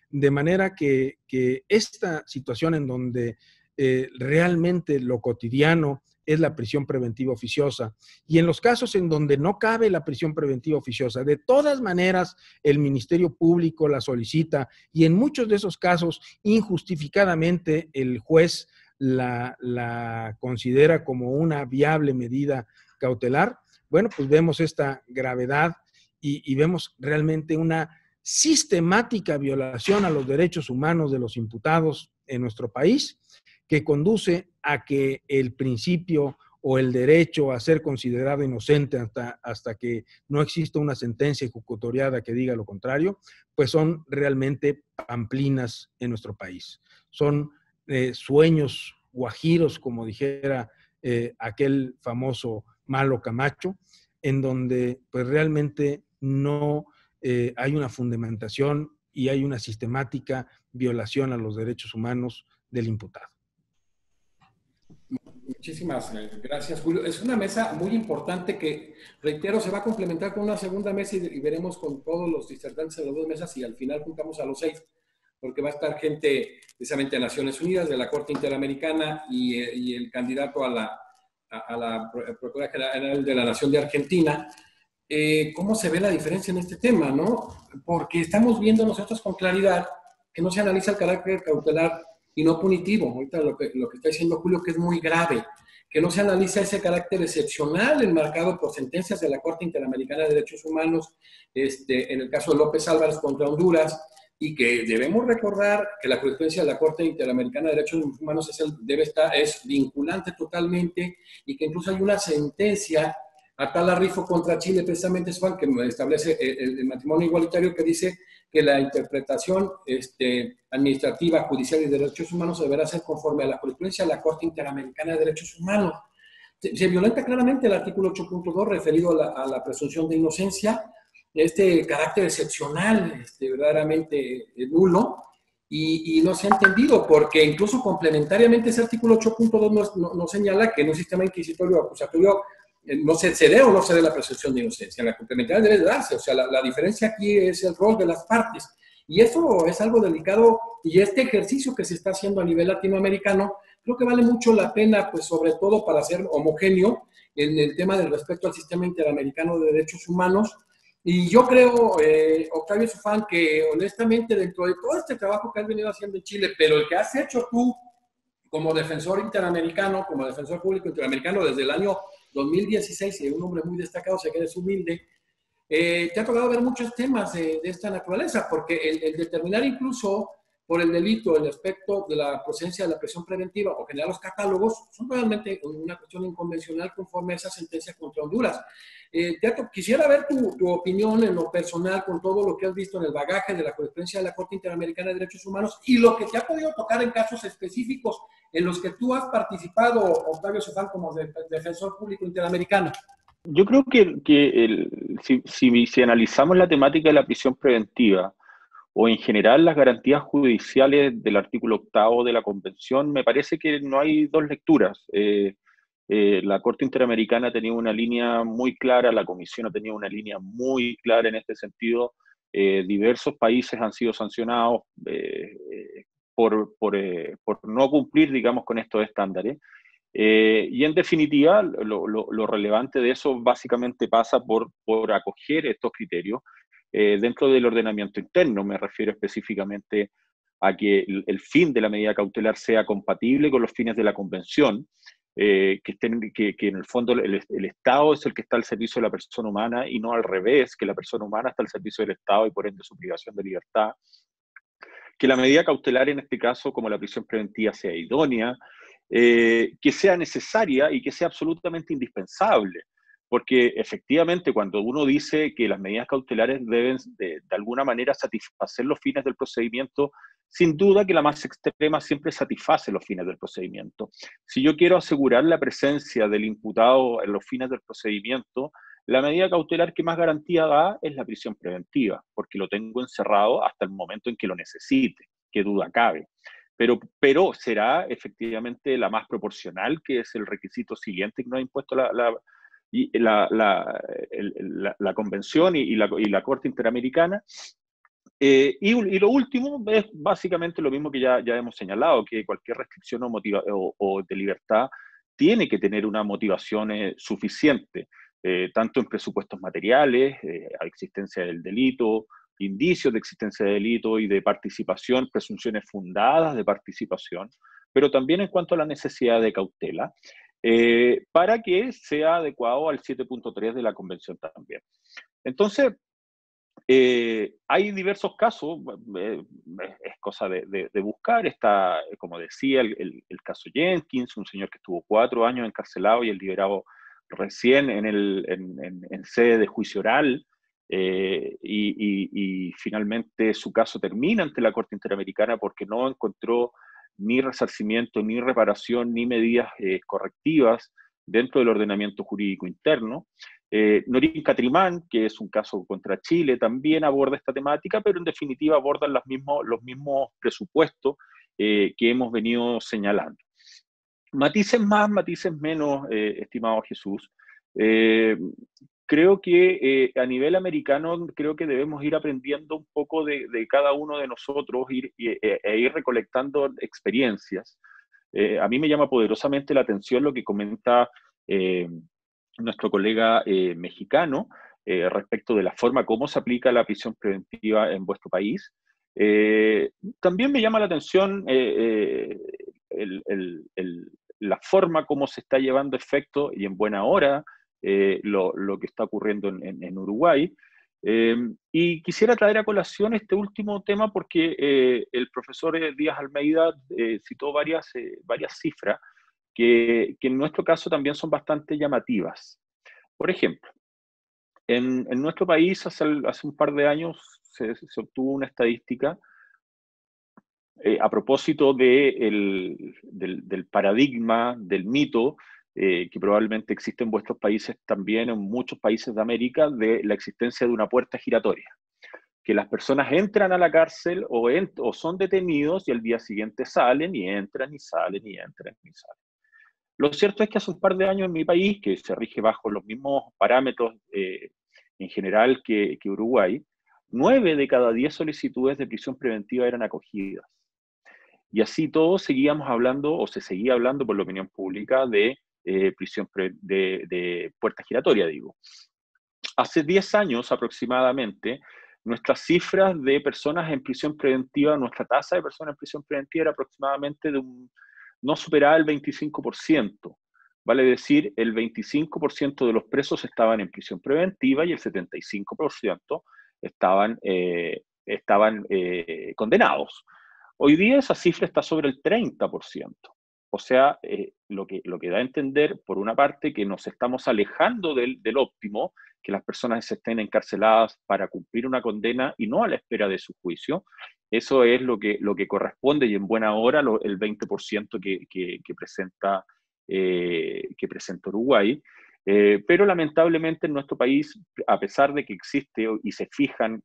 De manera que esta situación en donde realmente lo cotidiano es la prisión preventiva oficiosa, y en los casos en donde no cabe la prisión preventiva oficiosa, de todas maneras el Ministerio Público la solicita, y en muchos de esos casos injustificadamente el juez la considera como una viable medida cautelar. Bueno, pues vemos esta gravedad y vemos realmente una sistemática violación a los derechos humanos de los imputados en nuestro país, que conduce a que el principio o el derecho a ser considerado inocente hasta que no exista una sentencia ejecutoriada que diga lo contrario, pues son realmente pamplinas en nuestro país. Son sueños guajiros, como dijera aquel famoso Malo Camacho, en donde pues realmente no hay una fundamentación y hay una sistemática violación a los derechos humanos del imputado. Muchísimas gracias, Julio. Es una mesa muy importante que, reitero, se va a complementar con una segunda mesa y veremos con todos los disertantes de las dos mesas y al final juntamos a los 6, porque va a estar gente precisamente de Naciones Unidas, de la Corte Interamericana y el candidato a la Procuraduría General de la Nación de Argentina. ¿Cómo se ve la diferencia en este tema, no? Porque estamos viendo nosotros con claridad que no se analiza el carácter cautelar y no punitivo. Ahorita lo que está diciendo Julio, que es muy grave, que no se analiza ese carácter excepcional enmarcado por sentencias de la Corte Interamericana de Derechos Humanos, en el caso de López Álvarez contra Honduras, y que debemos recordar que la jurisprudencia de la Corte Interamericana de Derechos Humanos es vinculante totalmente, y que incluso hay una sentencia Atala Rifo contra Chile, precisamente, Juan, que establece el matrimonio igualitario, que dice que la interpretación administrativa, judicial y de derechos humanos deberá ser conforme a la jurisprudencia de la Corte Interamericana de Derechos Humanos. Se violenta claramente el artículo 8.2 referido a la presunción de inocencia, este carácter excepcional, verdaderamente nulo, y no se ha entendido, porque incluso complementariamente ese artículo 8.2 no señala que en un sistema inquisitorio o acusatorio no se dé o no se dé la presunción de inocencia. La complementaria debe darse, o sea, la diferencia aquí es el rol de las partes. Y eso es algo delicado, y este ejercicio que se está haciendo a nivel latinoamericano, creo que vale mucho la pena, pues sobre todo para ser homogéneo en el tema del respeto al sistema interamericano de derechos humanos. Y yo creo, Octavio Sufán, que honestamente dentro de todo este trabajo que has venido haciendo en Chile, pero el que has hecho tú como defensor interamericano, como defensor público interamericano desde el año 2016, y un hombre muy destacado, sé que eres humilde, te ha tocado ver muchos temas de esta naturaleza, porque el determinar incluso por el delito el aspecto de la procedencia de la prisión preventiva o generar los catálogos son realmente una cuestión inconvencional conforme a esa sentencia contra Honduras. Quisiera ver tu opinión en lo personal con todo lo que has visto en el bagaje de la jurisprudencia de la Corte Interamericana de Derechos Humanos y lo que te ha podido tocar en casos específicos en los que tú has participado, Octavio Sufán, como defensor público interamericano. Yo creo que si analizamos la temática de la prisión preventiva o en general las garantías judiciales del artículo 8 de la Convención, me parece que no hay dos lecturas. La Corte Interamericana ha tenido una línea muy clara, la Comisión ha tenido una línea muy clara en este sentido. Diversos países han sido sancionados por no cumplir, digamos, con estos estándares. Y en definitiva, lo relevante de eso básicamente pasa por acoger estos criterios dentro del ordenamiento interno. Me refiero específicamente a que el fin de la medida cautelar sea compatible con los fines de la Convención, que en el fondo el Estado es el que está al servicio de la persona humana y no al revés, que la persona humana está al servicio del Estado y por ende su privación de libertad. Que la medida cautelar en este caso, como la prisión preventiva, sea idónea, que sea necesaria y que sea absolutamente indispensable. Porque efectivamente cuando uno dice que las medidas cautelares deben de alguna manera satisfacer los fines del procedimiento, sin duda que la más extrema siempre satisface los fines del procedimiento. Si yo quiero asegurar la presencia del imputado en los fines del procedimiento, la medida cautelar que más garantía da es la prisión preventiva, porque lo tengo encerrado hasta el momento en que lo necesite, qué duda cabe. Pero será efectivamente la más proporcional, que es el requisito siguiente que nos ha impuesto la Convención y la Corte Interamericana. Y lo último es básicamente lo mismo que ya hemos señalado, que cualquier restricción o de libertad tiene que tener una motivación suficiente, tanto en presupuestos materiales, a existencia del delito, indicios de existencia de delito y de participación, presunciones fundadas de participación, pero también en cuanto a la necesidad de cautela, para que sea adecuado al 7.3 de la Convención también. Entonces, hay diversos casos, es cosa de buscar. Está, como decía, el caso Jenkins, un señor que estuvo 4 años encarcelado y es liberado recién en sede de juicio oral, y finalmente su caso termina ante la Corte Interamericana porque no encontró ni resarcimiento, ni reparación, ni medidas correctivas dentro del ordenamiento jurídico interno. Norín Catrimán, que es un caso contra Chile, también aborda esta temática, pero en definitiva abordan los mismos presupuestos que hemos venido señalando. Matices más, matices menos, estimado Jesús. Creo que a nivel americano, creo que debemos ir aprendiendo un poco de cada uno de nosotros e ir recolectando experiencias. A mí me llama poderosamente la atención lo que comenta nuestro colega mexicano respecto de la forma como se aplica la prisión preventiva en vuestro país. También me llama la atención la forma como se está llevando efecto y en buena hora lo que está ocurriendo en Uruguay. Y quisiera traer a colación este último tema porque el profesor Díaz Almeida citó varias cifras que en nuestro caso también son bastante llamativas. Por ejemplo, en nuestro país hace un par de años se obtuvo una estadística a propósito del paradigma, del mito, que probablemente existe en vuestros países también, en muchos países de América, de la existencia de una puerta giratoria. Que las personas entran a la cárcel o son detenidos y al día siguiente salen y entran y salen y entran y salen. Lo cierto es que hace un par de años en mi país, que se rige bajo los mismos parámetros en general que Uruguay, 9 de cada 10 solicitudes de prisión preventiva eran acogidas. Y así todos seguíamos hablando, o se seguía hablando por la opinión pública, de de puerta giratoria, digo. Hace 10 años aproximadamente, nuestras cifras de personas en prisión preventiva, nuestra tasa de personas en prisión preventiva era aproximadamente no superaba el 25%. Vale decir, el 25% de los presos estaban en prisión preventiva y el 75% estaban condenados. Hoy día esa cifra está sobre el 30%. O sea, lo que da a entender, por una parte, que nos estamos alejando del óptimo, que las personas estén encarceladas para cumplir una condena y no a la espera de su juicio. Eso es lo que corresponde y en buena hora el 20% que presenta Uruguay. Pero lamentablemente en nuestro país, a pesar de que existe y se fijan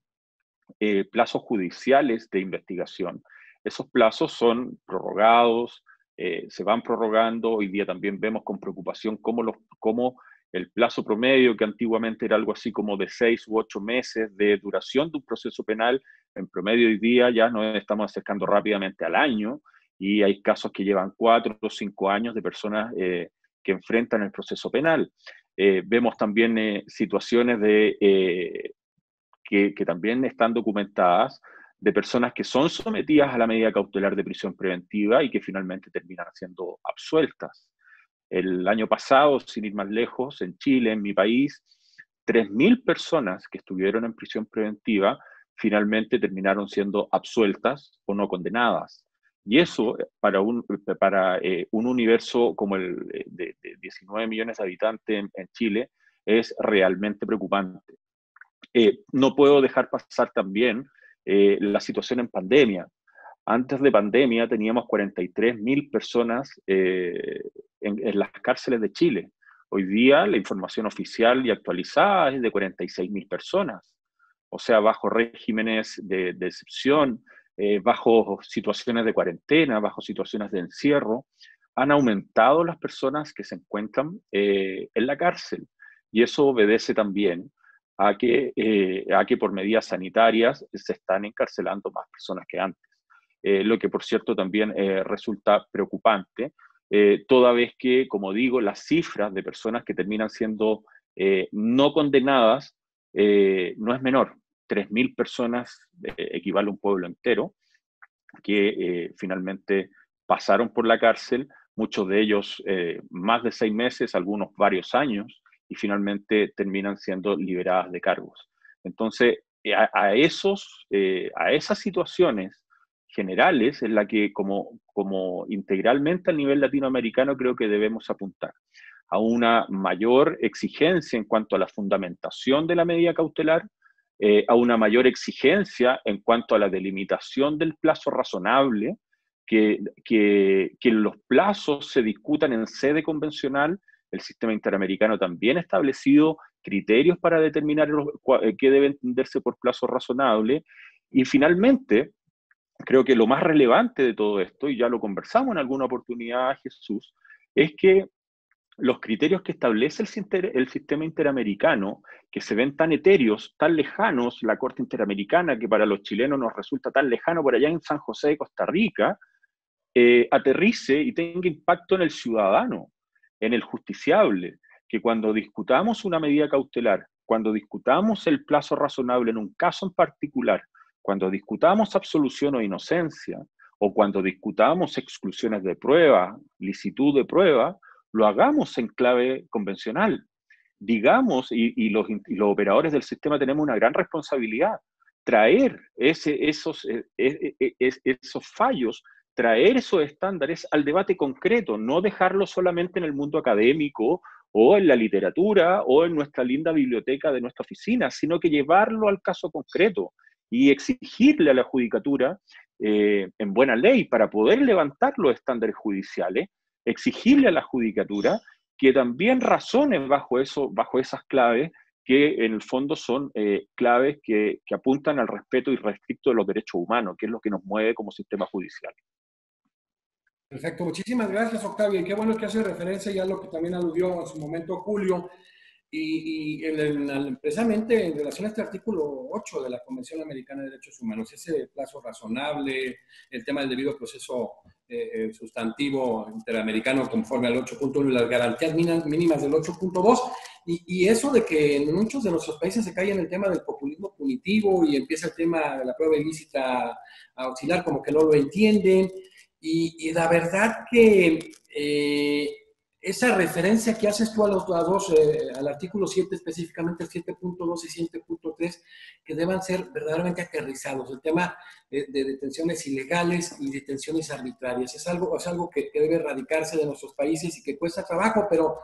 plazos judiciales de investigación, esos plazos son prorrogados, se van prorrogando. Hoy día también vemos con preocupación cómo el plazo promedio, que antiguamente era algo así como de 6 u 8 meses de duración de un proceso penal, en promedio hoy día ya nos estamos acercando rápidamente al año, y hay casos que llevan 4 o 5 años de personas que enfrentan el proceso penal. Vemos también situaciones que también están documentadas, de personas que son sometidas a la medida cautelar de prisión preventiva y que finalmente terminan siendo absueltas. El año pasado, sin ir más lejos, en Chile, en mi país, 3.000 personas que estuvieron en prisión preventiva finalmente terminaron siendo absueltas o no condenadas. Y eso, para un universo como el de 19 millones de habitantes en Chile, es realmente preocupante. No puedo dejar pasar también la situación en pandemia. Antes de pandemia teníamos 43.000 personas en las cárceles de Chile. Hoy día la información oficial y actualizada es de 46.000 personas. O sea, bajo regímenes de excepción, bajo situaciones de cuarentena, bajo situaciones de encierro, han aumentado las personas que se encuentran en la cárcel. Y eso obedece también a que por medidas sanitarias se están encarcelando más personas que antes. Lo que por cierto también resulta preocupante, toda vez que, como digo, las cifras de personas que terminan siendo no condenadas no es menor. 3.000 personas equivale a un pueblo entero que finalmente pasaron por la cárcel, muchos de ellos más de 6 meses, algunos varios años, y finalmente terminan siendo liberadas de cargos. Entonces, a esas situaciones generales es la que como integralmente a nivel latinoamericano creo que debemos apuntar a una mayor exigencia en cuanto a la fundamentación de la medida cautelar, a una mayor exigencia en cuanto a la delimitación del plazo razonable, que los plazos se discutan en sede convencional. El sistema interamericano también ha establecido criterios para determinar qué debe entenderse por plazo razonable. Y finalmente, creo que lo más relevante de todo esto, y ya lo conversamos en alguna oportunidad, Jesús, es que los criterios que establece el sistema interamericano, que se ven tan etéreos, tan lejanos, la Corte Interamericana, que para los chilenos nos resulta tan lejano por allá en San José de Costa Rica, aterrice y tenga impacto en el ciudadano, en el justiciable, que cuando discutamos una medida cautelar, cuando discutamos el plazo razonable en un caso en particular, cuando discutamos absolución o inocencia, o cuando discutamos exclusiones de prueba, licitud de prueba, lo hagamos en clave convencional. Digamos, y los operadores del sistema tenemos una gran responsabilidad, traer esos fallos, traer esos estándares al debate concreto, no dejarlo solamente en el mundo académico o en la literatura o en nuestra linda biblioteca de nuestra oficina, sino que llevarlo al caso concreto y exigirle a la judicatura, en buena ley, para poder levantar los estándares judiciales, exigirle a la judicatura que también razone bajo esas claves, que en el fondo son claves que apuntan al respeto irrestricto de los derechos humanos, que es lo que nos mueve como sistema judicial. Perfecto, muchísimas gracias, Octavio. Y qué bueno que hace referencia ya a lo que también aludió en su momento Julio, precisamente en relación a este artículo 8 de la Convención Americana de Derechos Humanos, ese plazo razonable, el tema del debido proceso sustantivo interamericano conforme al 8.1 y las garantías mínimas del 8.2, y eso de que en muchos de nuestros países se cae en el tema del populismo punitivo y empieza el tema de la prueba ilícita auxiliar, como que no lo entienden, y la verdad que esa referencia que haces tú al artículo 7, específicamente el 7.2 y 7.3, que deban ser verdaderamente aterrizados. El tema de detenciones ilegales y detenciones arbitrarias es algo que debe erradicarse de nuestros países y que cuesta trabajo, pero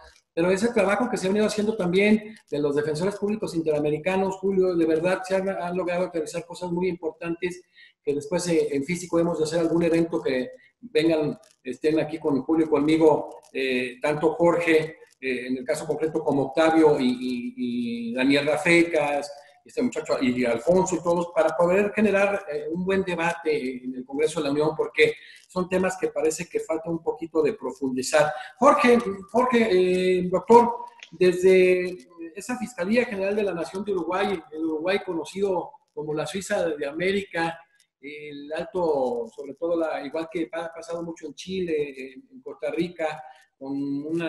ese trabajo que se ha venido haciendo también de los defensores públicos interamericanos, Julio, de verdad se han logrado aterrizar cosas muy importantes que después en físico hemos de hacer algún evento que estén aquí con Julio y conmigo, tanto Jorge, en el caso concreto, como Octavio y Daniel Rafecas, este muchacho, y Alfonso y todos, para poder generar un buen debate en el Congreso de la Unión, porque son temas que parece que falta un poquito de profundizar. Jorge, doctor, desde esa Fiscalía General de la Nación de Uruguay, el Uruguay conocido como la Suiza de América, el alto, sobre todo, igual que ha pasado mucho en Chile, en Costa Rica, con un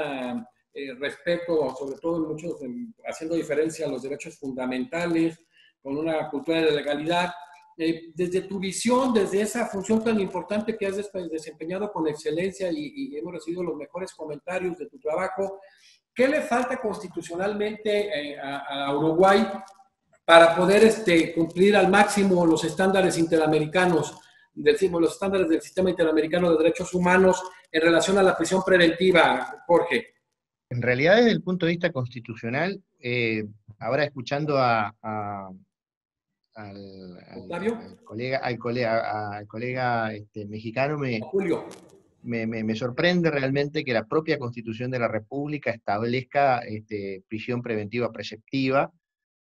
respeto, sobre todo en haciendo diferencia a los derechos fundamentales, con una cultura de legalidad. desde tu visión, desde esa función tan importante que has desempeñado con excelencia y hemos recibido los mejores comentarios de tu trabajo, ¿qué le falta constitucionalmente a Uruguay para poder cumplir al máximo los estándares interamericanos, los estándares del Sistema Interamericano de Derechos Humanos en relación a la prisión preventiva, Jorge? En realidad, desde el punto de vista constitucional, ahora escuchando al colega mexicano, Julio, me sorprende realmente que la propia Constitución de la República establezca prisión preventiva preceptiva.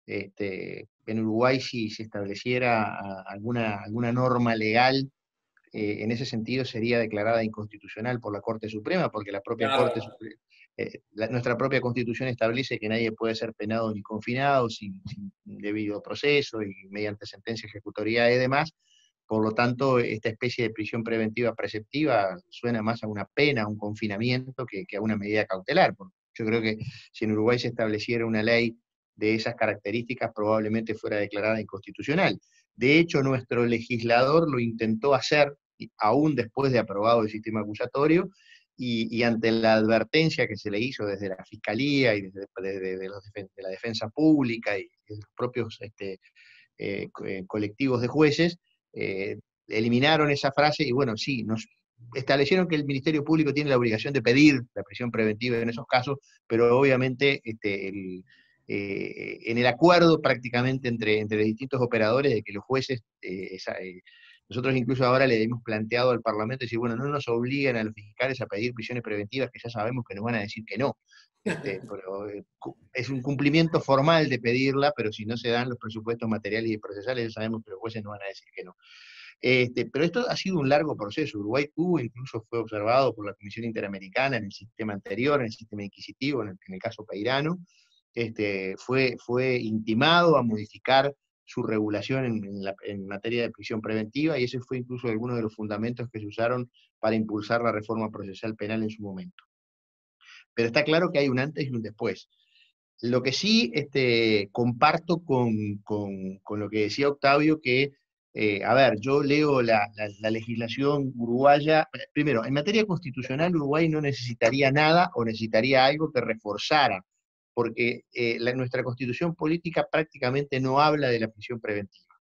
En Uruguay, si se estableciera alguna norma legal en ese sentido, sería declarada inconstitucional por la Corte Suprema, porque la propia claro. Corte Suprema, nuestra propia Constitución establece que nadie puede ser penado ni confinado sin debido proceso y mediante sentencia ejecutoria y demás. Por lo tanto, esta especie de prisión preventiva preceptiva suena más a una pena, a un confinamiento, que a una medida cautelar. Yo creo que si en Uruguay se estableciera una ley de esas características, probablemente fuera declarada inconstitucional. De hecho, nuestro legislador lo intentó hacer, aún después de aprobado el sistema acusatorio, y ante la advertencia que se le hizo desde la Fiscalía y desde de la Defensa Pública y de los propios colectivos de jueces, eliminaron esa frase y bueno, sí, nos establecieron que el Ministerio Público tiene la obligación de pedir la prisión preventiva en esos casos, pero obviamente en el acuerdo prácticamente entre distintos operadores de que los jueces, nosotros incluso ahora le hemos planteado al Parlamento decir, bueno, no nos obliguen a los fiscales a pedir prisiones preventivas, que ya sabemos que nos van a decir que no. Pero es un cumplimiento formal de pedirla, pero si no se dan los presupuestos materiales y procesales, ya sabemos que los jueces nos van a decir que no. Pero esto ha sido un largo proceso. Uruguay incluso fue observado por la Comisión Interamericana en el sistema anterior, en el sistema inquisitivo, en el caso Peirano. Fue intimado a modificar su regulación en materia de prisión preventiva, y ese fue incluso alguno de los fundamentos que se usaron para impulsar la reforma procesal penal en su momento. Pero está claro que hay un antes y un después. Lo que sí comparto con lo que decía Octavio, que, a ver, yo leo la legislación uruguaya. Primero, en materia constitucional, Uruguay no necesitaría nada o necesitaría algo que reforzara, porque nuestra constitución política prácticamente no habla de la prisión preventiva,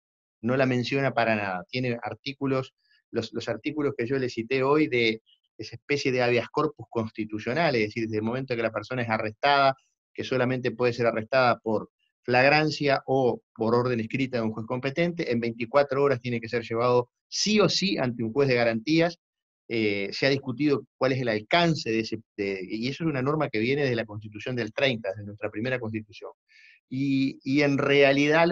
no la menciona para nada. Tiene artículos, los artículos que yo le cité hoy de esa especie de habeas corpus constitucional, es decir, desde el momento que la persona es arrestada, que solamente puede ser arrestada por flagrancia o por orden escrita de un juez competente, en 24 horas tiene que ser llevado sí o sí ante un juez de garantías. Se ha discutido cuál es el alcance de y eso es una norma que viene de la Constitución del 30, de nuestra primera Constitución. Y en realidad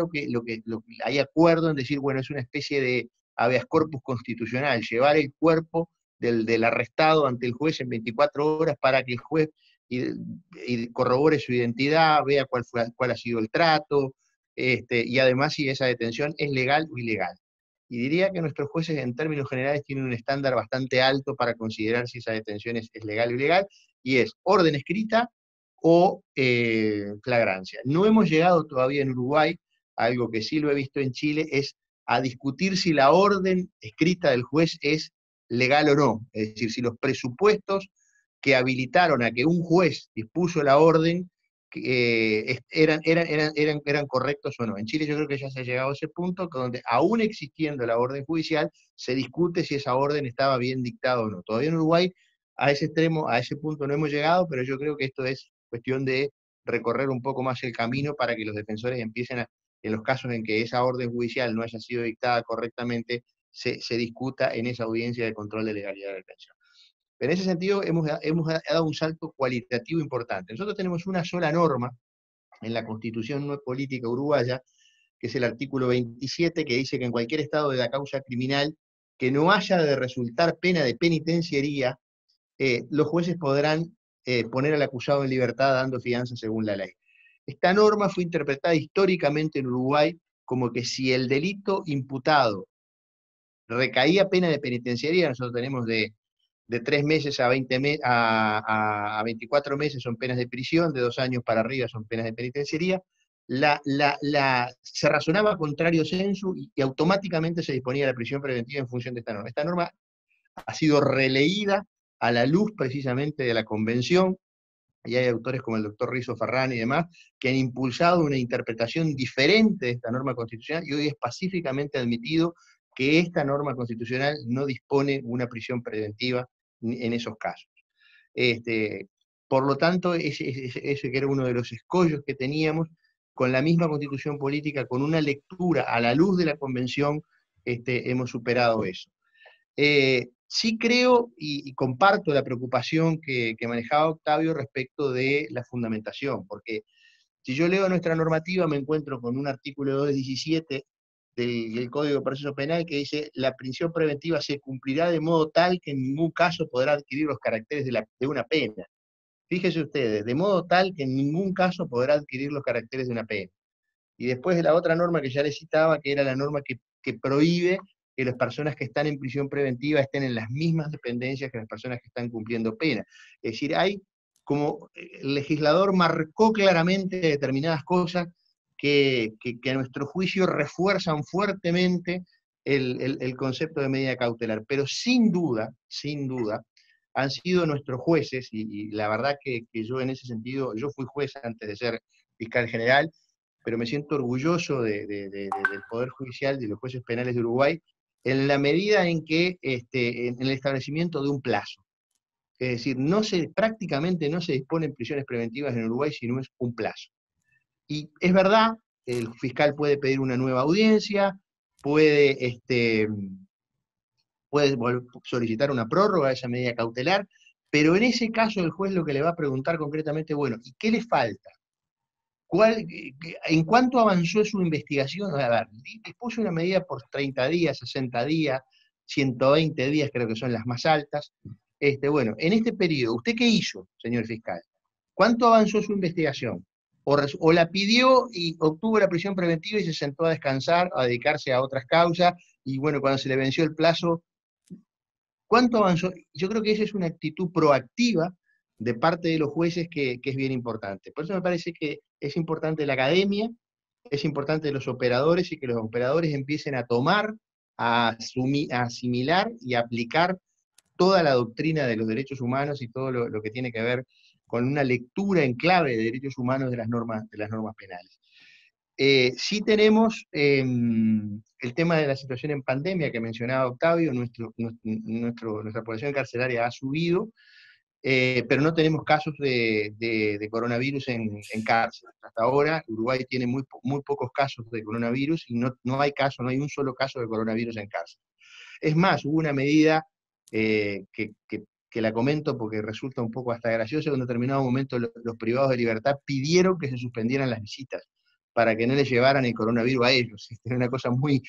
hay acuerdo en decir, bueno, es una especie de habeas corpus constitucional, llevar el cuerpo del arrestado ante el juez en 24 horas para que el juez y corrobore su identidad, vea cuál ha sido el trato, y además si esa detención es legal o ilegal. Y diría que nuestros jueces en términos generales tienen un estándar bastante alto para considerar si esa detención es legal o ilegal, y es orden escrita o flagrancia. No hemos llegado todavía en Uruguay, algo que sí lo he visto en Chile, es a discutir si la orden escrita del juez es legal o no. Es decir, si los presupuestos que habilitaron a que un juez dispuso la orden eran correctos o no. En Chile yo creo que ya se ha llegado a ese punto, donde aún existiendo la orden judicial, se discute si esa orden estaba bien dictada o no. Todavía en Uruguay a ese extremo, a ese punto no hemos llegado, pero yo creo que esto es cuestión de recorrer un poco más el camino para que los defensores empiecen en los casos en que esa orden judicial no haya sido dictada correctamente, se discuta en esa audiencia de control de legalidad de detención. En ese sentido, hemos dado un salto cualitativo importante. Nosotros tenemos una sola norma en la Constitución Política Uruguaya, que es el artículo 27, que dice que en cualquier estado de la causa criminal que no haya de resultar pena de penitenciaría, los jueces podrán poner al acusado en libertad dando fianza según la ley. Esta norma fue interpretada históricamente en Uruguay como que si el delito imputado recaía pena de penitenciaría, nosotros tenemos de 3 meses a 24 meses son penas de prisión, de 2 años para arriba son penas de penitenciaría, se razonaba contrario sensu y automáticamente se disponía la prisión preventiva en función de esta norma. Esta norma ha sido releída a la luz precisamente de la Convención, y hay autores como el doctor Rizzo Ferrani y demás, que han impulsado una interpretación diferente de esta norma constitucional, y hoy es pacíficamente admitido que esta norma constitucional no dispone una prisión preventiva en esos casos. Por lo tanto, ese que era uno de los escollos que teníamos, con la misma constitución política, con una lectura a la luz de la Convención, hemos superado eso. Sí creo y comparto la preocupación que manejaba Octavio respecto de la fundamentación, porque si yo leo nuestra normativa me encuentro con un artículo 217 del Código de Proceso Penal que dice: la prisión preventiva se cumplirá de modo tal que en ningún caso podrá adquirir los caracteres de una pena. Fíjense ustedes, de modo tal que en ningún caso podrá adquirir los caracteres de una pena. Y después de la otra norma que ya les citaba, que era la norma que prohíbe que las personas que están en prisión preventiva estén en las mismas dependencias que las personas que están cumpliendo pena. Es decir, hay como el legislador marcó claramente determinadas cosas que a nuestro juicio refuerzan fuertemente el concepto de medida cautelar. Pero sin duda, han sido nuestros jueces, y la verdad que yo en ese sentido, yo fui juez antes de ser fiscal general, pero me siento orgulloso del Poder Judicial, de los jueces penales de Uruguay, en la medida en que, en el establecimiento de un plazo. Es decir, prácticamente no se disponen prisiones preventivas en Uruguay si no es un plazo. Y es verdad, el fiscal puede pedir una nueva audiencia, puede solicitar una prórroga de esa medida cautelar, pero en ese caso el juez lo que le va a preguntar concretamente, bueno, ¿y qué le falta? ¿En cuánto avanzó su investigación? A ver, dispuso una medida por 30 días, 60 días, 120 días, creo que son las más altas. Bueno, en este periodo, ¿usted qué hizo, señor fiscal? ¿Cuánto avanzó su investigación? O la pidió y obtuvo la prisión preventiva y se sentó a descansar, a dedicarse a otras causas, y bueno, cuando se le venció el plazo, ¿cuánto avanzó? Yo creo que esa es una actitud proactiva de parte de los jueces que es bien importante. Por eso me parece que es importante la academia, es importante los operadores, y que los operadores empiecen a tomar, a asimilar y a aplicar toda la doctrina de los derechos humanos y todo lo que tiene que ver con una lectura en clave de derechos humanos de las normas penales. Sí tenemos el tema de la situación en pandemia que mencionaba Octavio. Nuestra población carcelaria ha subido, pero no tenemos casos de coronavirus en cárcel. Hasta ahora Uruguay tiene muy pocos casos de coronavirus, y no hay un solo caso de coronavirus en cárcel. Es más, hubo una medida que la comento porque resulta un poco hasta graciosa. En un determinado momento los privados de libertad pidieron que se suspendieran las visitas para que no les llevaran el coronavirus a ellos. Era una cosa muy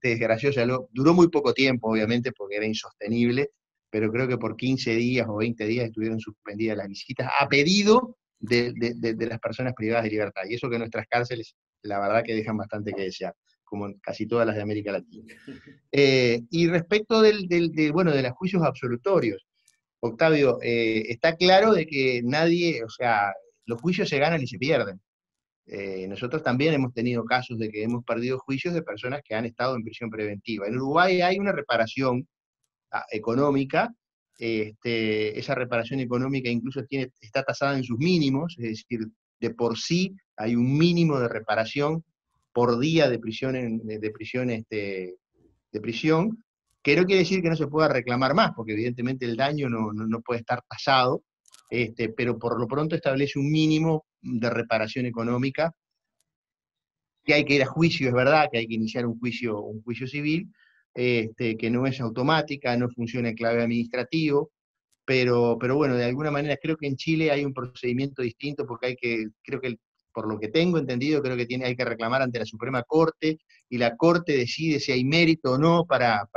graciosa. Duró muy poco tiempo, obviamente, porque era insostenible, pero creo que por 15 días o 20 días estuvieron suspendidas las visitas a pedido de las personas privadas de libertad. Y eso que nuestras cárceles, la verdad que dejan bastante que desear, como en casi todas las de América Latina. Y respecto de los juicios absolutorios, Octavio, está claro de que los juicios se ganan y se pierden. Nosotros también hemos tenido casos de que hemos perdido juicios de personas que han estado en prisión preventiva. En Uruguay hay una reparación económica. Esa reparación económica incluso está tasada en sus mínimos, es decir, de por sí hay un mínimo de reparación por día de prisión, que no quiere decir que no se pueda reclamar más, porque evidentemente el daño no puede estar tasado, pero por lo pronto establece un mínimo de reparación económica, que hay que ir a juicio, es verdad, que hay que iniciar un juicio civil, que no es automática, no funciona en clave administrativo, pero bueno, de alguna manera creo que en Chile hay un procedimiento distinto, porque creo que por lo que tengo entendido, creo que hay que reclamar ante la Suprema Corte, y la Corte decide si hay mérito o no para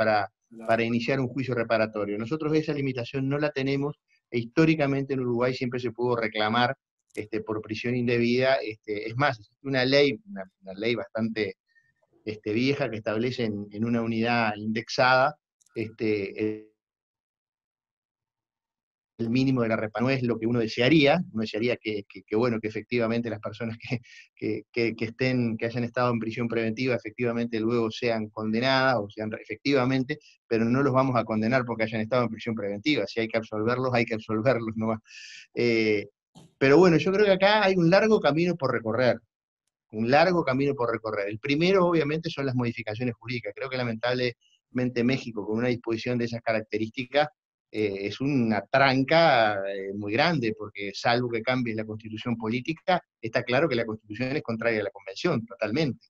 iniciar un juicio reparatorio. Nosotros esa limitación no la tenemos, e históricamente en Uruguay siempre se pudo reclamar por prisión indebida. Es más, una ley bastante vieja que establece en una unidad indexada el mínimo de la reparación. No es lo que uno desearía bueno, que efectivamente las personas que hayan estado en prisión preventiva efectivamente luego sean condenadas, o sean efectivamente, pero no los vamos a condenar porque hayan estado en prisión preventiva. Si hay que absolverlos nomás. Pero bueno, yo creo que acá hay un largo camino por recorrer. El primero, obviamente, son las modificaciones jurídicas. Creo que lamentablemente México, con una disposición de esas características, es una tranca muy grande, porque salvo que cambie la constitución política, está claro que la constitución es contraria a la convención, totalmente.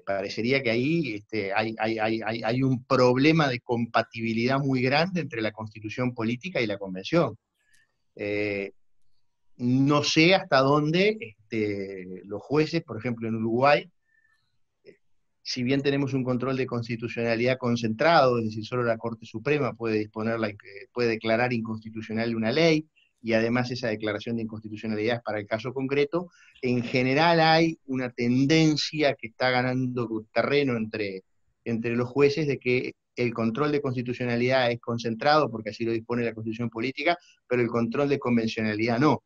Parecería que ahí hay un problema de compatibilidad muy grande entre la constitución política y la convención. No sé hasta dónde los jueces, por ejemplo en Uruguay, si bien tenemos un control de constitucionalidad concentrado, es decir, solo la Corte Suprema puede declarar inconstitucional una ley, y además esa declaración de inconstitucionalidad es para el caso concreto, en general hay una tendencia que está ganando terreno entre los jueces de que el control de constitucionalidad es concentrado, porque así lo dispone la Constitución política, pero el control de convencionalidad no.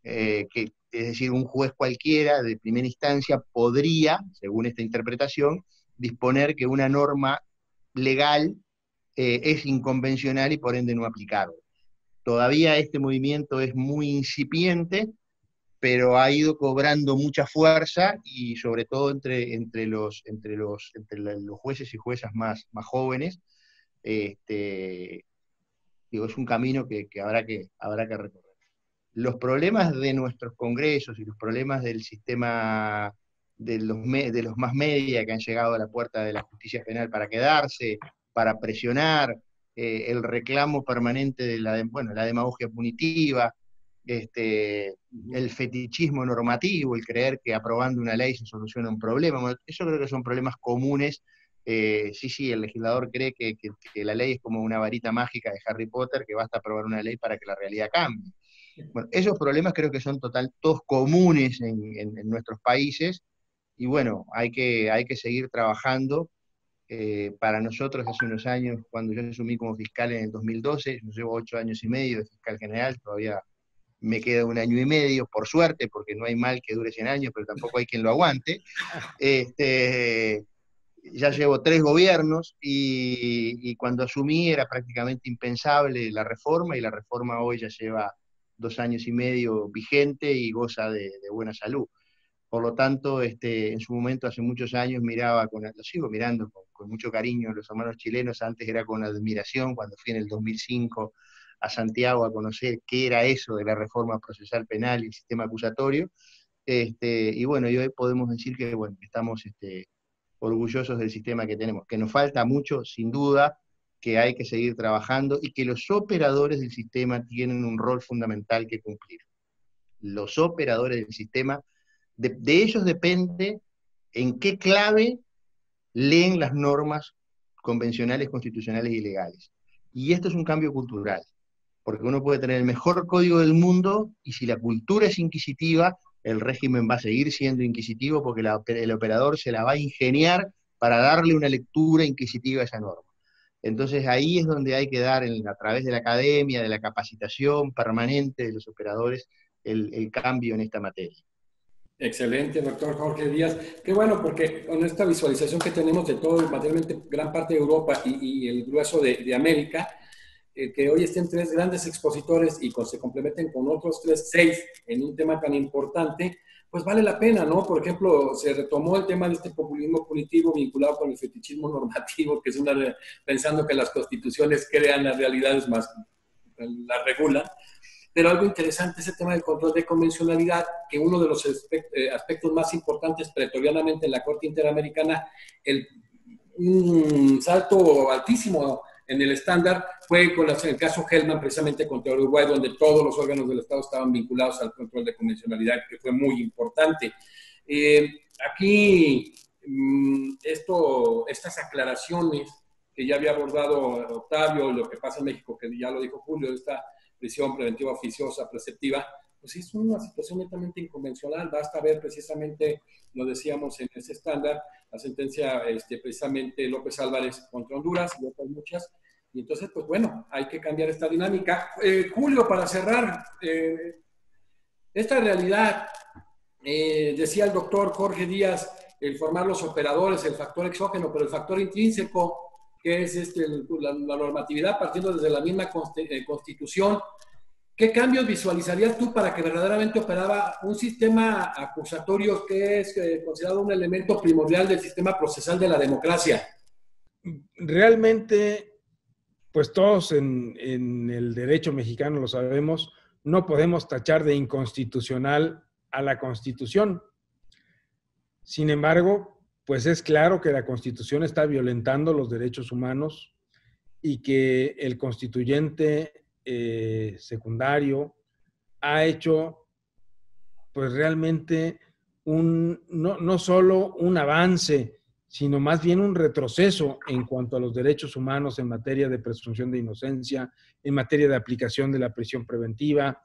Es decir, un juez cualquiera de primera instancia podría, según esta interpretación, disponer que una norma legal es inconvencional y por ende no aplicable. Todavía este movimiento es muy incipiente, pero ha ido cobrando mucha fuerza, y sobre todo entre los jueces y juezas más jóvenes. Es un camino que habrá que recorrer. Los problemas de nuestros congresos y los problemas del sistema de los más media que han llegado a la puerta de la justicia penal para quedarse, para presionar, el reclamo permanente de la demagogia punitiva, el fetichismo normativo, el creer que aprobando una ley se soluciona un problema. Bueno, eso creo que son problemas comunes. Sí, el legislador cree que la ley es como una varita mágica de Harry Potter, que basta aprobar una ley para que la realidad cambie. Bueno, esos problemas creo que son todos comunes en nuestros países, y bueno, hay que seguir trabajando. Para nosotros hace unos años, cuando yo asumí como fiscal en el 2012, yo llevo 8 años y medio de fiscal general, todavía me queda 1 año y medio, por suerte, porque no hay mal que dure 100 años, pero tampoco hay quien lo aguante. Ya llevo 3 gobiernos, y cuando asumí era prácticamente impensable la reforma, y la reforma hoy ya lleva 2 años y medio vigente y goza de buena salud. Por lo tanto, en su momento, hace muchos años, lo sigo mirando con mucho cariño los hermanos chilenos. Antes era con admiración, cuando fui en el 2005 a Santiago a conocer qué era eso de la reforma procesal penal y el sistema acusatorio. Y bueno, y hoy podemos decir que bueno, estamos orgullosos del sistema que tenemos, que nos falta mucho, sin duda, que hay que seguir trabajando, y que los operadores del sistema tienen un rol fundamental que cumplir. Los operadores del sistema, de ellos depende en qué clave leen las normas convencionales, constitucionales y legales. Y esto es un cambio cultural, porque uno puede tener el mejor código del mundo, y si la cultura es inquisitiva, el régimen va a seguir siendo inquisitivo, porque el operador se la va a ingeniar para darle una lectura inquisitiva a esa norma. Entonces ahí es donde hay que dar, a través de la academia, de la capacitación permanente de los operadores, el cambio en esta materia. Excelente, doctor Jorge Díaz. Qué bueno, porque con esta visualización que tenemos de todo, materialmente gran parte de Europa y el grueso de América, que hoy estén 3 grandes expositores y se complementen con otros 6 en un tema tan importante, pues vale la pena, ¿no? Por ejemplo, se retomó el tema de este populismo punitivo vinculado con el fetichismo normativo, que es pensando que las constituciones crean las realidades más, las regulan. Pero algo interesante es el tema del control de convencionalidad, que uno de los aspectos más importantes pretorianamente en la Corte Interamericana, un salto altísimo en el estándar, fue con el caso Hellman, precisamente contra Uruguay, donde todos los órganos del Estado estaban vinculados al control de convencionalidad, que fue muy importante. Aquí, estas aclaraciones que ya había abordado Octavio, lo que pasa en México, que ya lo dijo Julio, esta prisión preventiva oficiosa, preceptiva, pues es una situación netamente inconvencional. Basta ver precisamente, lo decíamos en ese estándar, la sentencia precisamente López Álvarez contra Honduras y otras muchas, Y entonces, pues bueno, hay que cambiar esta dinámica. Julio, para cerrar, esta realidad, decía el doctor Jorge Díaz, el formar los operadores, el factor exógeno, pero el factor intrínseco, que es la normatividad partiendo desde la misma Constitución. ¿Qué cambios visualizarías tú para que verdaderamente operara un sistema acusatorio que es considerado un elemento primordial del sistema procesal de la democracia? Realmente, pues todos en el derecho mexicano lo sabemos, no podemos tachar de inconstitucional a la Constitución. Sin embargo, pues es claro que la Constitución está violentando los derechos humanos y que el constituyente secundario ha hecho pues realmente no solo un avance, sino más bien un retroceso en cuanto a los derechos humanos en materia de presunción de inocencia, en materia de aplicación de la prisión preventiva,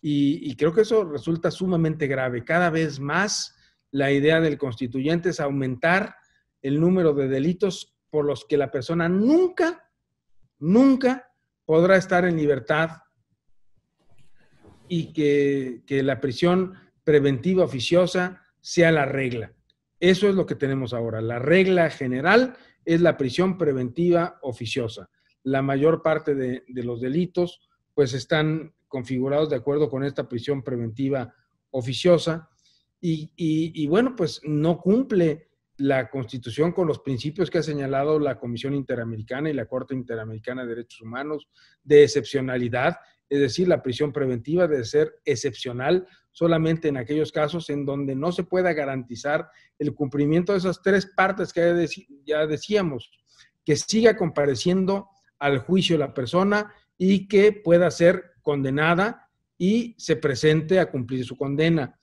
y creo que eso resulta sumamente grave. Cada vez más la idea del constituyente es aumentar el número de delitos por los que la persona nunca podrá estar en libertad y que la prisión preventiva oficiosa sea la regla. Eso es lo que tenemos ahora. La regla general es la prisión preventiva oficiosa. La mayor parte de los delitos pues están configurados de acuerdo con esta prisión preventiva oficiosa y bueno, pues no cumple la Constitución con los principios que ha señalado la Comisión Interamericana y la Corte Interamericana de Derechos Humanos de excepcionalidad, es decir, la prisión preventiva debe ser excepcional solamente en aquellos casos en donde no se pueda garantizar el cumplimiento de esas tres partes que ya decíamos, que siga compareciendo al juicio la persona y que pueda ser condenada y se presente a cumplir su condena.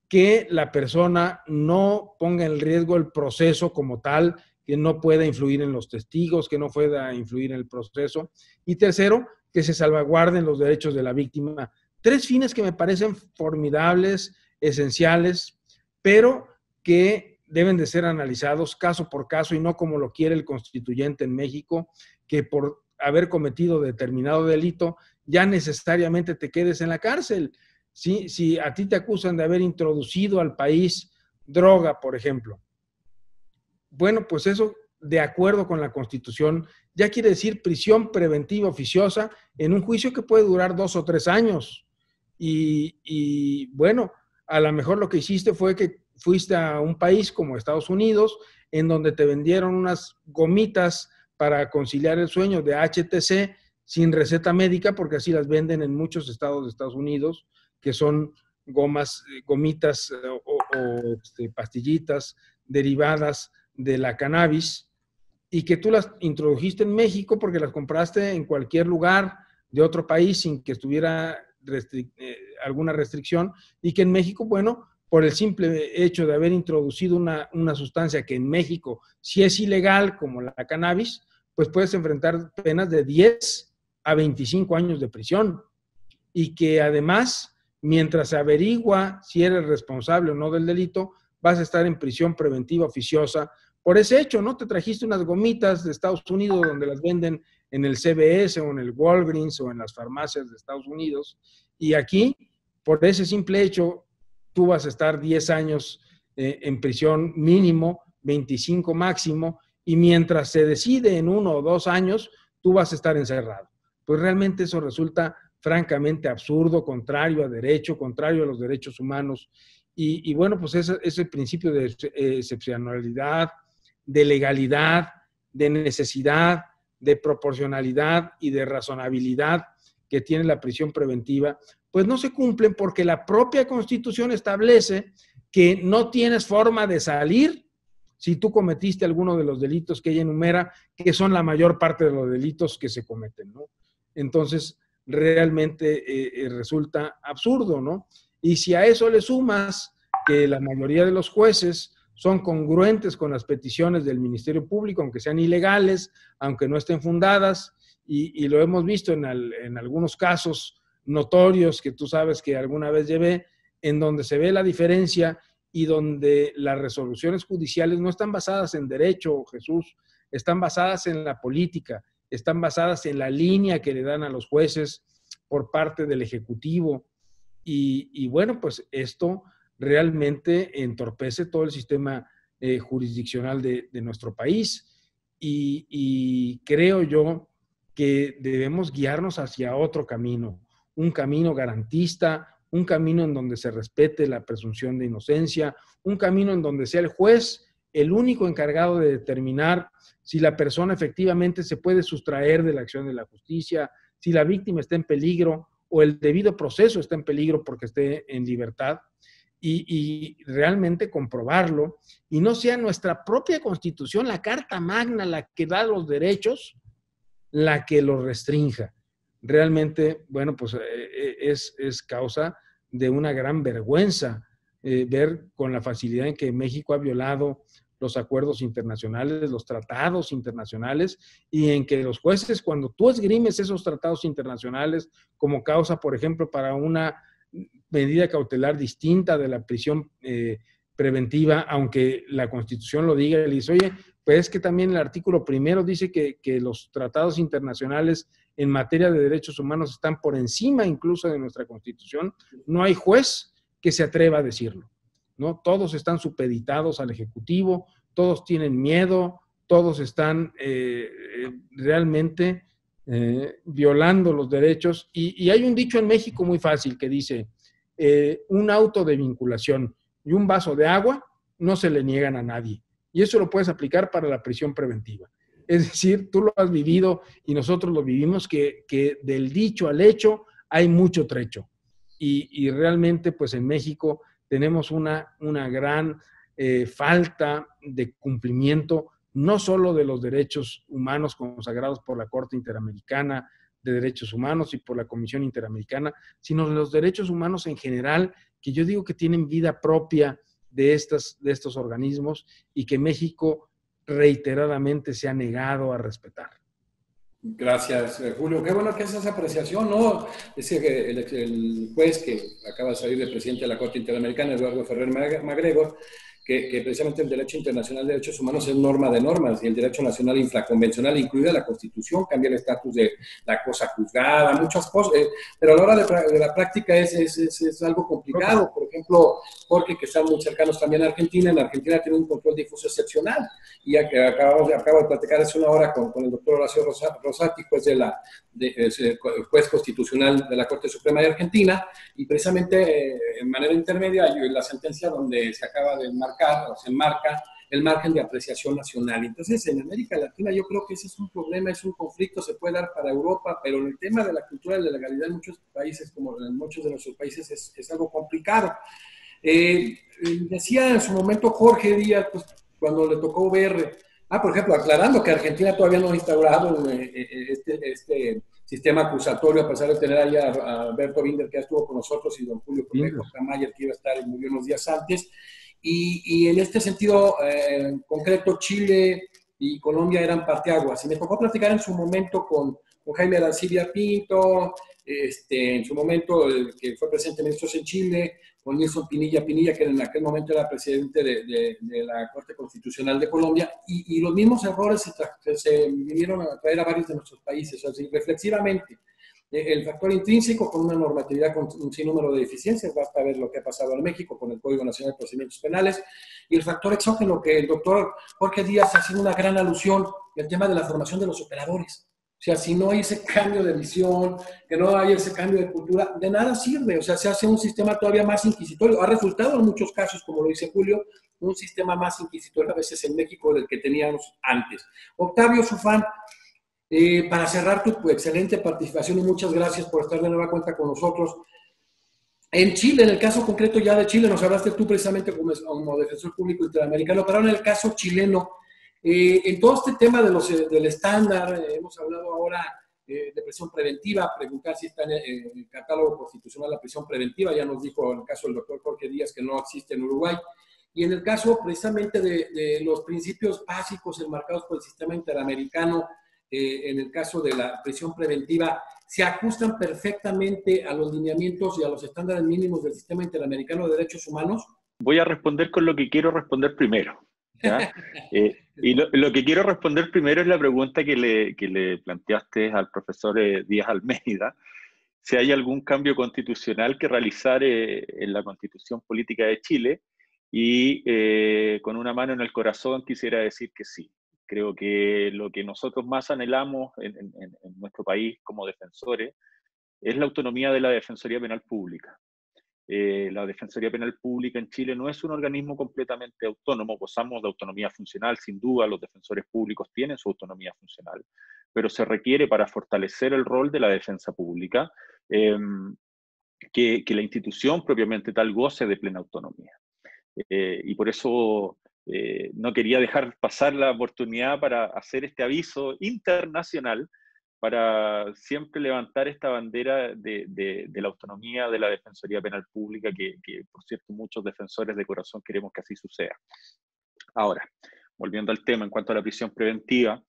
Que la persona no ponga en riesgo el proceso como tal, que no pueda influir en los testigos, que no pueda influir en el proceso. Y tercero, que se salvaguarden los derechos de la víctima. Tres fines que me parecen formidables, esenciales, pero que deben de ser analizados caso por caso y no como lo quiere el constituyente en México, que por haber cometido determinado delito ya necesariamente te quedes en la cárcel. Si a ti te acusan de haber introducido al país droga, por ejemplo, bueno, pues eso, de acuerdo con la Constitución, ya quiere decir prisión preventiva oficiosa en un juicio que puede durar 2 o 3 años. Y bueno, a lo mejor lo que hiciste fue que fuiste a un país como Estados Unidos, en donde te vendieron unas gomitas para conciliar el sueño de HTC sin receta médica, porque así las venden en muchos estados de Estados Unidos, que son gomitas o pastillitas derivadas de la cannabis, y que tú las introdujiste en México porque las compraste en cualquier lugar de otro país sin que estuviera alguna restricción, y que en México, bueno, por el simple hecho de haber introducido una sustancia que en México sí es ilegal, como la cannabis, pues puedes enfrentar penas de 10 a 25 años de prisión, y que además, mientras se averigua si eres responsable o no del delito, vas a estar en prisión preventiva oficiosa por ese hecho, ¿no? Te trajiste unas gomitas de Estados Unidos donde las venden en el CVS o en el Walgreens o en las farmacias de Estados Unidos, y aquí, por ese simple hecho, tú vas a estar 10 años en prisión mínimo, 25 máximo, y mientras se decide en 1 o 2 años, tú vas a estar encerrado. Pues realmente eso resulta francamente absurdo, contrario a derecho, contrario a los derechos humanos. Y bueno, pues ese principio de excepcionalidad, de legalidad, de necesidad, de proporcionalidad y de razonabilidad que tiene la prisión preventiva, pues no se cumplen porque la propia Constitución establece que no tienes forma de salir si tú cometiste alguno de los delitos que ella enumera, que son la mayor parte de los delitos que se cometen, ¿no? Entonces, realmente resulta absurdo, ¿no? Y si a eso le sumas que la mayoría de los jueces son congruentes con las peticiones del Ministerio Público, aunque sean ilegales, aunque no estén fundadas, y lo hemos visto en algunos casos notorios que tú sabes que alguna vez llevé, en donde se ve la diferencia y donde las resoluciones judiciales no están basadas en derecho, Jesús, están basadas en la política, están basadas en la línea que le dan a los jueces por parte del Ejecutivo. Y bueno, pues esto realmente entorpece todo el sistema jurisdiccional de nuestro país. Y creo yo que debemos guiarnos hacia otro camino, un camino garantista, un camino en donde se respete la presunción de inocencia, un camino en donde sea el juez el único encargado de determinar si la persona efectivamente se puede sustraer de la acción de la justicia, si la víctima está en peligro o el debido proceso está en peligro porque esté en libertad, y realmente comprobarlo, y no sea nuestra propia Constitución, la Carta Magna, la que da los derechos, la que los restrinja. Realmente, bueno, pues es causa de una gran vergüenza ver con la facilidad en que México ha violado los acuerdos internacionales, los tratados internacionales, y en que los jueces, cuando tú esgrimes esos tratados internacionales como causa, por ejemplo, para una medida cautelar distinta de la prisión preventiva, aunque la Constitución lo diga, le dice, oye, pues es que también el artículo primero dice que los tratados internacionales en materia de derechos humanos están por encima incluso de nuestra Constitución. No hay juez que se atreva a decirlo, ¿no? Todos están supeditados al Ejecutivo, todos tienen miedo, todos están realmente violando los derechos. Y hay un dicho en México muy fácil que dice, un auto de vinculación y un vaso de agua no se le niegan a nadie. Y eso lo puedes aplicar para la prisión preventiva. Es decir, tú lo has vivido y nosotros lo vivimos, que del dicho al hecho hay mucho trecho. Y realmente, pues en México tenemos una gran falta de cumplimiento, no solo de los derechos humanos consagrados por la Corte Interamericana de Derechos Humanos y por la Comisión Interamericana, sino de los derechos humanos en general, que yo digo que tienen vida propia de estos organismos y que México reiteradamente se ha negado a respetar. Gracias, Julio. Qué bueno que es esa apreciación, ¿no? Es que el juez que acaba de salir de presidente de la Corte Interamericana, Eduardo Ferrer MacGregor, que precisamente el derecho internacional de derechos humanos es norma de normas, y el derecho nacional infraconvencional, incluida la Constitución, cambia el estatus de la cosa juzgada, muchas cosas, pero a la hora de la práctica es algo complicado. Por ejemplo, Jorge, que están muy cercanos también a Argentina, en Argentina tiene un control difuso excepcional, y ya que acabo de platicar hace una hora con el doctor Horacio Rosati, juez constitucional de la Corte Suprema de Argentina, y precisamente en manera intermedia hay la sentencia donde se acaba de enmarcar, o se enmarca el margen de apreciación nacional. Entonces, en América Latina yo creo que ese es un problema, es un conflicto, se puede dar para Europa, pero en el tema de la cultura de la legalidad en muchos países, como en muchos de nuestros países, es algo complicado. Decía en su momento Jorge Díaz, pues, cuando le tocó ver, por ejemplo, aclarando que Argentina todavía no ha instaurado este sistema acusatorio, a pesar de tener ahí a Alberto Binder, que ya estuvo con nosotros, y don Julio Camayer, que iba a estar y murió unos días antes. Y en este sentido concreto, Chile y Colombia eran parteaguas. Y me tocó platicar en su momento con Jaime Arancibia Pinto, en su momento que fue presidente de ministros en Chile, con Nilson Pinilla, que en aquel momento era presidente de la Corte Constitucional de Colombia, y los mismos errores se vinieron a traer a varios de nuestros países, así reflexivamente. El factor intrínseco, con una normatividad con un sinnúmero de deficiencias, basta ver lo que ha pasado en México con el Código Nacional de Procedimientos Penales, y el factor exógeno, que el doctor Jorge Díaz hace una gran alusión, el tema de la formación de los operadores. O sea, si no hay ese cambio de visión, que no hay ese cambio de cultura, de nada sirve. O sea, se hace un sistema todavía más inquisitorio. Ha resultado en muchos casos, como lo dice Julio, un sistema más inquisitorio a veces en México del que teníamos antes. Octavio Zufán, para cerrar tu excelente participación, y muchas gracias por estar de nueva cuenta con nosotros. En Chile, en el caso concreto ya de Chile, nos hablaste tú precisamente como defensor público interamericano, pero en el caso chileno, en todo este tema del estándar, hemos hablado ahora de prisión preventiva, preguntar si está en el catálogo constitucional la prisión preventiva, ya nos dijo en el caso del doctor Jorge Díaz que no existe en Uruguay, y en el caso precisamente de los principios básicos enmarcados por el sistema interamericano, en el caso de la prisión preventiva, se ajustan perfectamente a los lineamientos y a los estándares mínimos del sistema interamericano de derechos humanos. Voy a responder con lo que quiero responder primero. ¿ya? Y lo que quiero responder primero es la pregunta que le planteaste al profesor Díaz Almeida, si hay algún cambio constitucional que realizar en la Constitución Política de Chile, y con una mano en el corazón quisiera decir que sí. Creo que lo que nosotros más anhelamos en nuestro país como defensores es la autonomía de la Defensoría Penal Pública. La Defensoría Penal Pública en Chile no es un organismo completamente autónomo, gozamos de autonomía funcional, sin duda los defensores públicos tienen su autonomía funcional, pero se requiere para fortalecer el rol de la defensa pública que la institución propiamente tal goce de plena autonomía. Y por eso no quería dejar pasar la oportunidad para hacer este aviso internacional, para siempre levantar esta bandera de la autonomía de la Defensoría Penal Pública, que, por cierto, muchos defensores de corazón queremos que así suceda. Ahora, volviendo al tema, en cuanto a la prisión preventiva,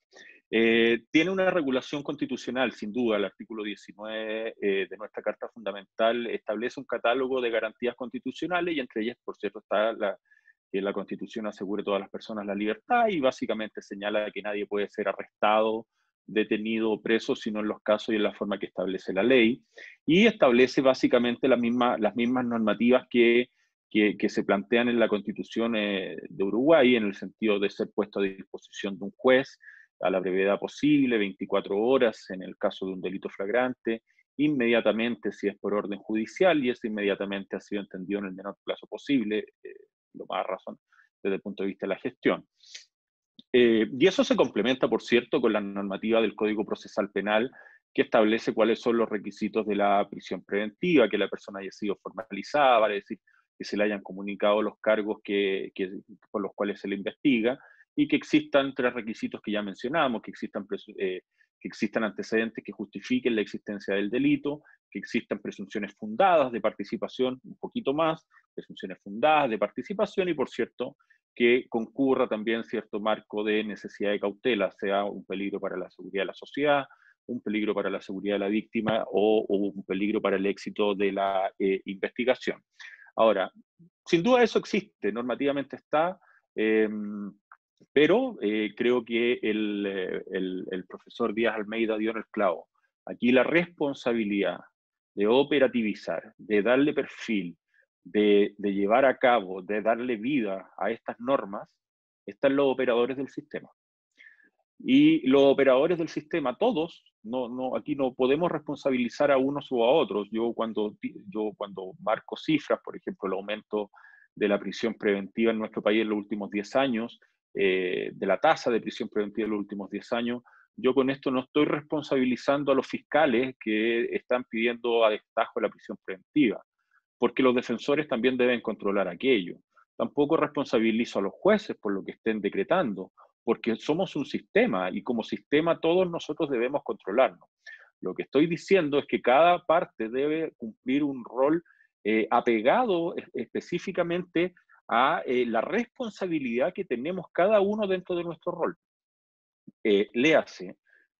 tiene una regulación constitucional, sin duda. El artículo 19 de nuestra Carta Fundamental establece un catálogo de garantías constitucionales, y entre ellas, por cierto, está que la Constitución asegure a todas las personas la libertad, y básicamente señala que nadie puede ser arrestado, detenido o preso, sino en los casos y en la forma que establece la ley, y establece básicamente las mismas normativas que se plantean en la Constitución de Uruguay, en el sentido de ser puesto a disposición de un juez a la brevedad posible, 24 horas en el caso de un delito flagrante, inmediatamente si es por orden judicial, y eso inmediatamente ha sido entendido en el menor plazo posible, lo más razón desde el punto de vista de la gestión. Y eso se complementa, por cierto, con la normativa del Código Procesal Penal, que establece cuáles son los requisitos de la prisión preventiva: que la persona haya sido formalizada, vale decir, que se le hayan comunicado los cargos por los cuales se le investiga, y que existan 3 requisitos que ya mencionamos: que existan antecedentes que justifiquen la existencia del delito, que existan presunciones fundadas de participación, un poquito más, presunciones fundadas de participación, y por cierto, que concurra también cierto marco de necesidad de cautela, sea un peligro para la seguridad de la sociedad, un peligro para la seguridad de la víctima, o un peligro para el éxito de la investigación. Ahora, sin duda eso existe, normativamente está, pero creo que el profesor Díaz Almeida dio en el clavo. Aquí la responsabilidad de operativizar, de darle perfil, de llevar a cabo, de darle vida a estas normas, están los operadores del sistema. Y los operadores del sistema, todos, aquí no podemos responsabilizar a unos o a otros. Yo cuando marco cifras, por ejemplo, el aumento de la prisión preventiva en nuestro país en los últimos 10 años, de la tasa de prisión preventiva en los últimos 10 años, yo con esto no estoy responsabilizando a los fiscales que están pidiendo a destajo la prisión preventiva, porque los defensores también deben controlar aquello. Tampoco responsabilizo a los jueces por lo que estén decretando, porque somos un sistema, y como sistema todos nosotros debemos controlarnos. Lo que estoy diciendo es que cada parte debe cumplir un rol apegado específicamente a la responsabilidad que tenemos cada uno dentro de nuestro rol. Léase,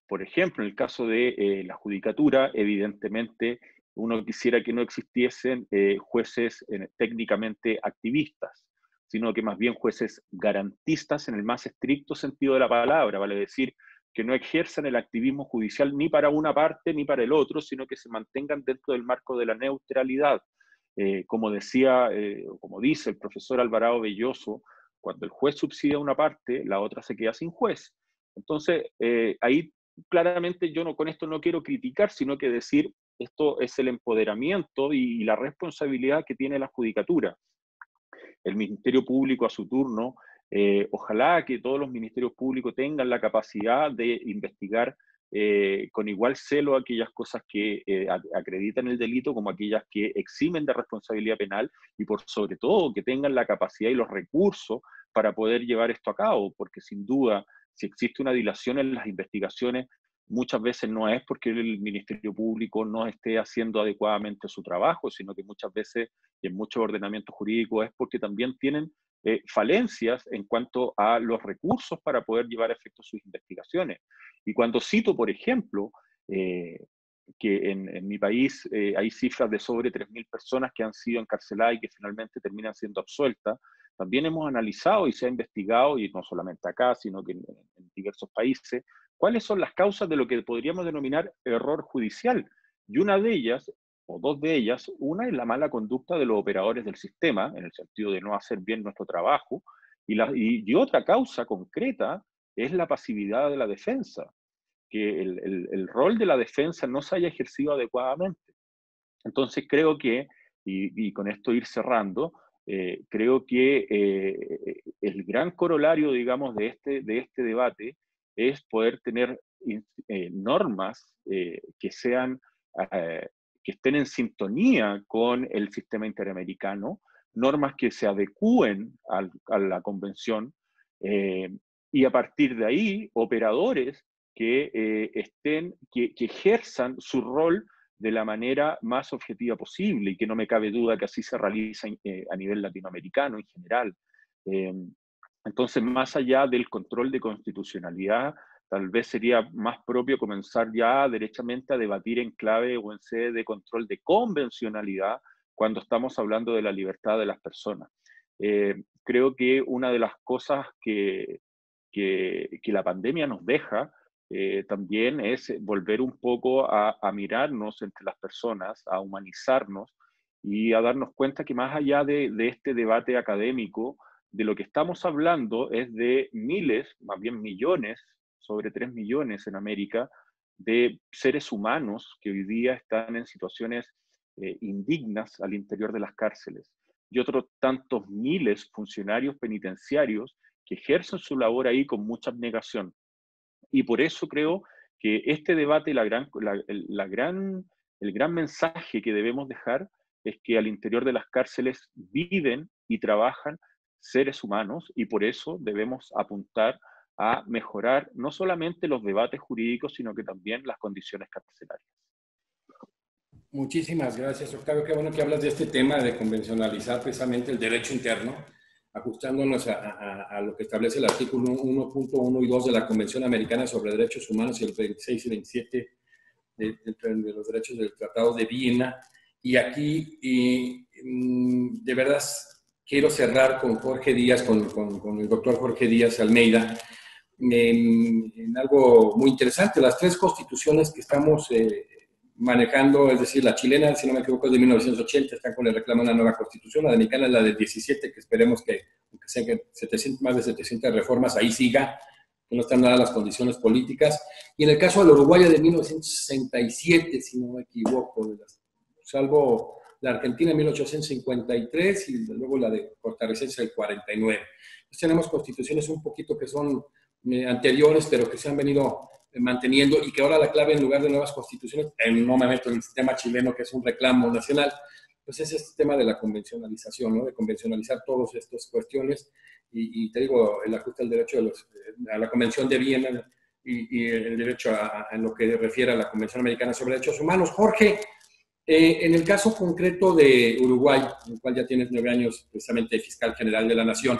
por ejemplo, en el caso de la judicatura, evidentemente uno quisiera que no existiesen jueces técnicamente activistas, sino que más bien jueces garantistas en el más estricto sentido de la palabra, vale decir, que no ejerzan el activismo judicial ni para una parte ni para el otro, sino que se mantengan dentro del marco de la neutralidad. Como decía, como dice el profesor Alvarado Belloso, cuando el juez subsidia una parte, la otra se queda sin juez. Entonces, ahí claramente yo con esto no quiero criticar, sino que decir, esto es el empoderamiento y la responsabilidad que tiene la judicatura. El Ministerio Público a su turno, ojalá que todos los ministerios públicos tengan la capacidad de investigar con igual celo aquellas cosas que acreditan el delito como aquellas que eximen de responsabilidad penal, y por sobre todo que tengan la capacidad y los recursos para poder llevar esto a cabo, porque sin duda, si existe una dilación en las investigaciones, muchas veces no es porque el Ministerio Público no esté haciendo adecuadamente su trabajo, sino que muchas veces, y en muchos ordenamientos jurídicos, es porque también tienen falencias en cuanto a los recursos para poder llevar a efecto sus investigaciones. Y cuando cito, por ejemplo, que en mi país hay cifras de sobre 3.000 personas que han sido encarceladas y que finalmente terminan siendo absueltas, también hemos analizado y se ha investigado, y no solamente acá, sino que en diversos países, cuáles son las causas de lo que podríamos denominar error judicial. Y una de ellas, o dos de ellas, una es la mala conducta de los operadores del sistema, en el sentido de no hacer bien nuestro trabajo, y otra causa concreta es la pasividad de la defensa, que el rol de la defensa no se haya ejercido adecuadamente. Entonces creo que, y con esto ir cerrando, creo que el gran corolario, digamos, de este debate es poder tener normas que sean, que estén en sintonía con el sistema interamericano, normas que se adecúen a la convención, y a partir de ahí, operadores que que ejerzan su rol de la manera más objetiva posible, y que no me cabe duda que así se realiza a nivel latinoamericano en general. Eh, entonces, más allá del control de constitucionalidad, tal vez sería más propio comenzar ya derechamente a debatir en clave o en sede de control de convencionalidad cuando estamos hablando de la libertad de las personas. Creo que una de las cosas que la pandemia nos deja también es volver un poco a mirarnos entre las personas, a humanizarnos y a darnos cuenta que más allá de este debate académico, de lo que estamos hablando es de miles, más bien millones, sobre 3 millones en América, de seres humanos que hoy día están en situaciones indignas al interior de las cárceles, y otros tantos miles funcionarios penitenciarios que ejercen su labor ahí con mucha abnegación. Y por eso creo que este debate, el gran mensaje que debemos dejar es que al interior de las cárceles viven y trabajan seres humanos, y por eso debemos apuntar a mejorar no solamente los debates jurídicos, sino que también las condiciones carcelarias. Muchísimas gracias, Octavio. Qué bueno que hablas de este tema de convencionalizar precisamente el derecho interno, ajustándonos a lo que establece el artículo 1.1 y 2 de la Convención Americana sobre Derechos Humanos y el 26 y 27 de los derechos del Tratado de Viena. Y aquí, de verdad, quiero cerrar con Jorge Díaz, con el doctor Jorge Díaz Almeida, en algo muy interesante. Las tres constituciones que estamos manejando, es decir, la chilena, si no me equivoco, es de 1980, están con el reclamo de una nueva constitución, la mexicana es la del 17, que esperemos que, aunque sean más de 700 reformas, ahí siga, que no están dadas las condiciones políticas, y en el caso de la uruguaya de 1967, si no me equivoco, salvo la Argentina en 1853 y luego la de costarricense del 49. Entonces tenemos constituciones un poquito que son anteriores, pero que se han venido manteniendo, y que ahora la clave, en lugar de nuevas constituciones, no me meto en el sistema chileno, que es un reclamo nacional, pues es este tema de la convencionalización, ¿no? De convencionalizar todas estas cuestiones, y te digo, el ajuste al derecho a la Convención de Viena y el derecho en lo que refiere a la Convención Americana sobre Derechos Humanos. Jorge, en el caso concreto de Uruguay, en el cual ya tienes 9 años precisamente fiscal general de la Nación,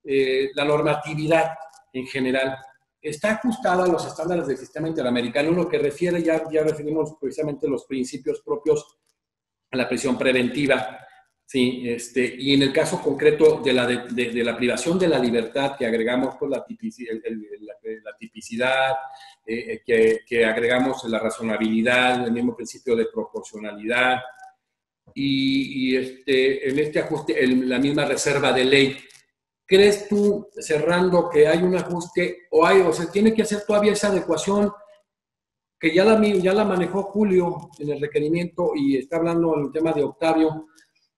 la normatividad en general está ajustada a los estándares del sistema interamericano, lo que refiere, ya referimos precisamente los principios propios a la prisión preventiva, ¿sí? Y en el caso concreto de la privación de la libertad, que agregamos pues, la tipicidad, que agregamos la razonabilidad, el mismo principio de proporcionalidad, y en este ajuste la misma reserva de ley. ¿Crees tú, cerrando, que hay un ajuste o se tiene que hacer todavía esa adecuación que ya la manejó Julio en el requerimiento y está hablando en el tema de Octavio?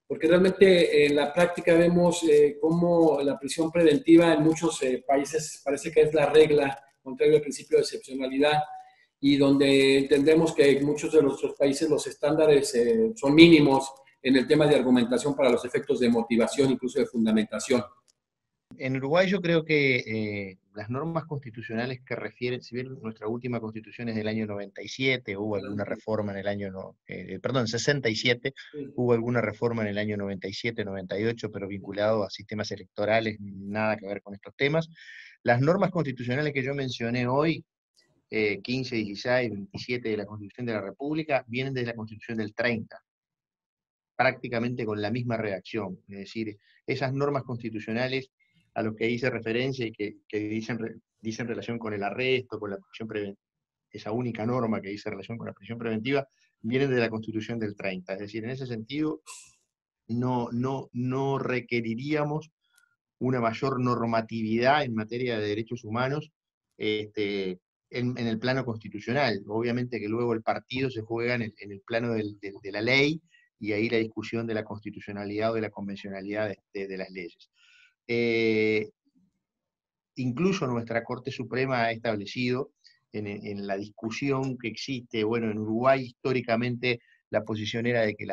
Porque realmente en la práctica vemos cómo la prisión preventiva en muchos países parece que es la regla, contrario al principio de excepcionalidad, y donde entendemos que en muchos de nuestros países los estándares son mínimos en el tema de argumentación para los efectos de motivación, incluso de fundamentación. En Uruguay yo creo que las normas constitucionales que refieren, si bien nuestra última constitución es del año 97, hubo alguna reforma en el año, 67, hubo alguna reforma en el año 97, 98, pero vinculado a sistemas electorales, nada que ver con estos temas. Las normas constitucionales que yo mencioné hoy, 15, 16, 27 de la Constitución de la República, vienen de la Constitución del 30. prácticamente con la misma redacción. Es decir, esas normas constitucionales a los que hice referencia y que dicen relación con el arresto, con la prisión preventiva, esa única norma que dice relación con la prisión preventiva, vienen de la Constitución del 30. Es decir, en ese sentido, no requeriríamos una mayor normatividad en materia de derechos humanos en el plano constitucional. Obviamente que luego el partido se juega en el plano de la ley, y ahí la discusión de la constitucionalidad o de la convencionalidad de las leyes. Incluso nuestra Corte Suprema ha establecido en la discusión que existe, bueno, en Uruguay históricamente la posición era de que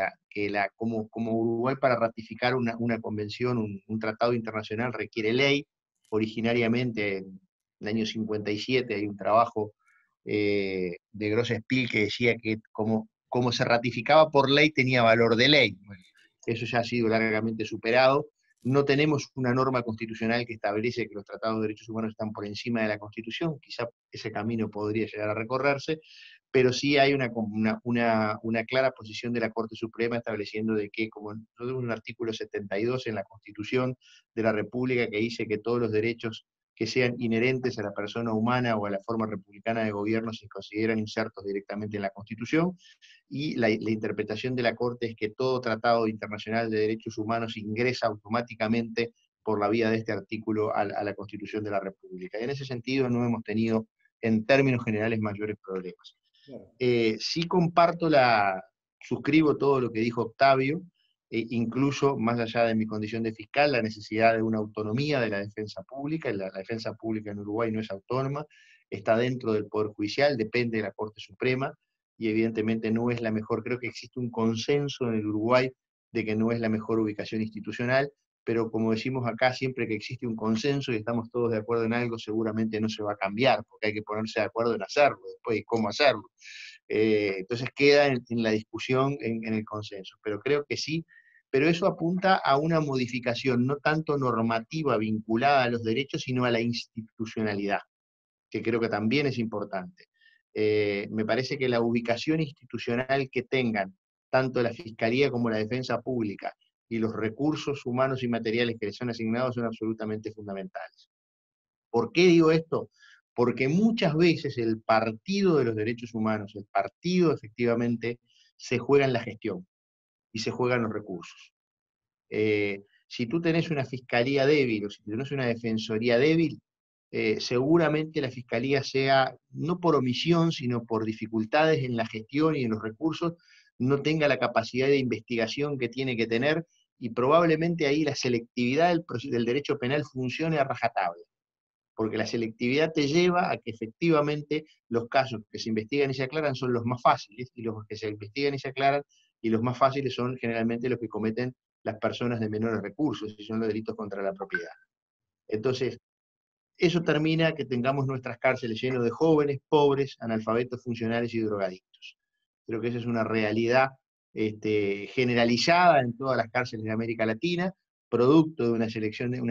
como Uruguay para ratificar una convención, un tratado internacional requiere ley. Originariamente, en el año 57, hay un trabajo de Grosse-Spiel que decía que como se ratificaba por ley tenía valor de ley. Bueno, eso ya ha sido largamente superado. No tenemos una norma constitucional que establece que los tratados de derechos humanos están por encima de la Constitución. Quizá ese camino podría llegar a recorrerse, pero sí hay una clara posición de la Corte Suprema estableciendo de que, como nosotros tenemos un artículo 72 en la Constitución de la República que dice que todos los derechos que sean inherentes a la persona humana o a la forma republicana de gobierno se consideran insertos directamente en la Constitución, y la interpretación de la Corte es que todo tratado internacional de derechos humanos ingresa automáticamente por la vía de este artículo a la Constitución de la República. Y en ese sentido no hemos tenido, en términos generales, mayores problemas. Sí suscribo todo lo que dijo Octavio, incluso más allá de mi condición de fiscal, la necesidad de una autonomía de la defensa pública. La defensa pública en Uruguay no es autónoma, está dentro del Poder Judicial, depende de la Corte Suprema, y evidentemente no es la mejor. Creo que existe un consenso en el Uruguay de que no es la mejor ubicación institucional, pero como decimos acá, siempre que existe un consenso y estamos todos de acuerdo en algo, seguramente no se va a cambiar, porque hay que ponerse de acuerdo en hacerlo, después y cómo hacerlo. Entonces queda en la discusión, en el consenso, pero creo que sí. Pero eso apunta a una modificación no tanto normativa vinculada a los derechos, sino a la institucionalidad, que creo que también es importante. Me parece que la ubicación institucional que tengan tanto la Fiscalía como la Defensa Pública y los recursos humanos y materiales que les son asignados son absolutamente fundamentales. ¿Por qué digo esto? Porque muchas veces el partido de los derechos humanos, el partido efectivamente, se juega en la gestión y se juega en los recursos. Si tú tenés una fiscalía débil o si tenés una defensoría débil, seguramente la fiscalía sea, no por omisión, sino por dificultades en la gestión y en los recursos, no tenga la capacidad de investigación que tiene que tener, y probablemente ahí la selectividad del derecho penal funcione a rajatabla, porque la selectividad te lleva a que efectivamente los casos que se investigan y se aclaran son los más fáciles, y los que se investigan y se aclaran, y los más fáciles son generalmente los que cometen las personas de menores recursos, y son los delitos contra la propiedad. Entonces, eso termina que tengamos nuestras cárceles llenas de jóvenes, pobres, analfabetos funcionales y drogadictos. Creo que esa es una realidad generalizada en todas las cárceles de América Latina, producto de una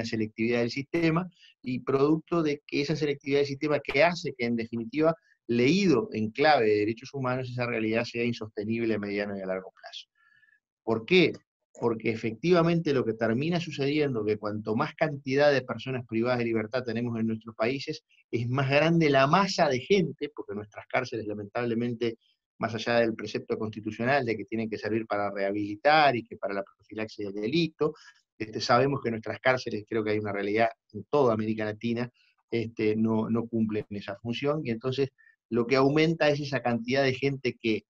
selectividad del sistema, y producto de que esa selectividad del sistema que hace que, en definitiva, leído en clave de derechos humanos, esa realidad sea insostenible a mediano y a largo plazo. ¿Por qué? Porque efectivamente lo que termina sucediendo, que cuanto más cantidad de personas privadas de libertad tenemos en nuestros países, es más grande la masa de gente, porque nuestras cárceles, lamentablemente, más allá del precepto constitucional de que tienen que servir para rehabilitar y que para la profilaxis del delito, sabemos que nuestras cárceles, creo que hay una realidad en toda América Latina, no cumplen esa función, y entonces lo que aumenta es esa cantidad de gente que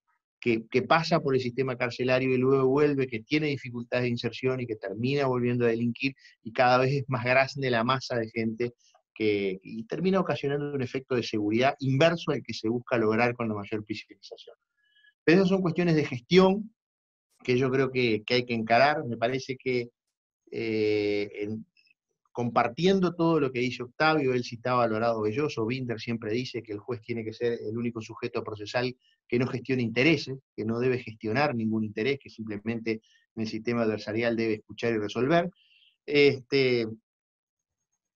pasa por el sistema carcelario y luego vuelve, que tiene dificultades de inserción y que termina volviendo a delinquir, y cada vez es más grande la masa de gente y termina ocasionando un efecto de seguridad inverso al que se busca lograr con la mayor prisionización. Pero esas son cuestiones de gestión que yo creo que hay que encarar. Me parece que compartiendo todo lo que dice Octavio, él citaba a Alvarado Belloso, Binder siempre dice que el juez tiene que ser el único sujeto procesal que no gestione intereses, que no debe gestionar ningún interés, que simplemente en el sistema adversarial debe escuchar y resolver.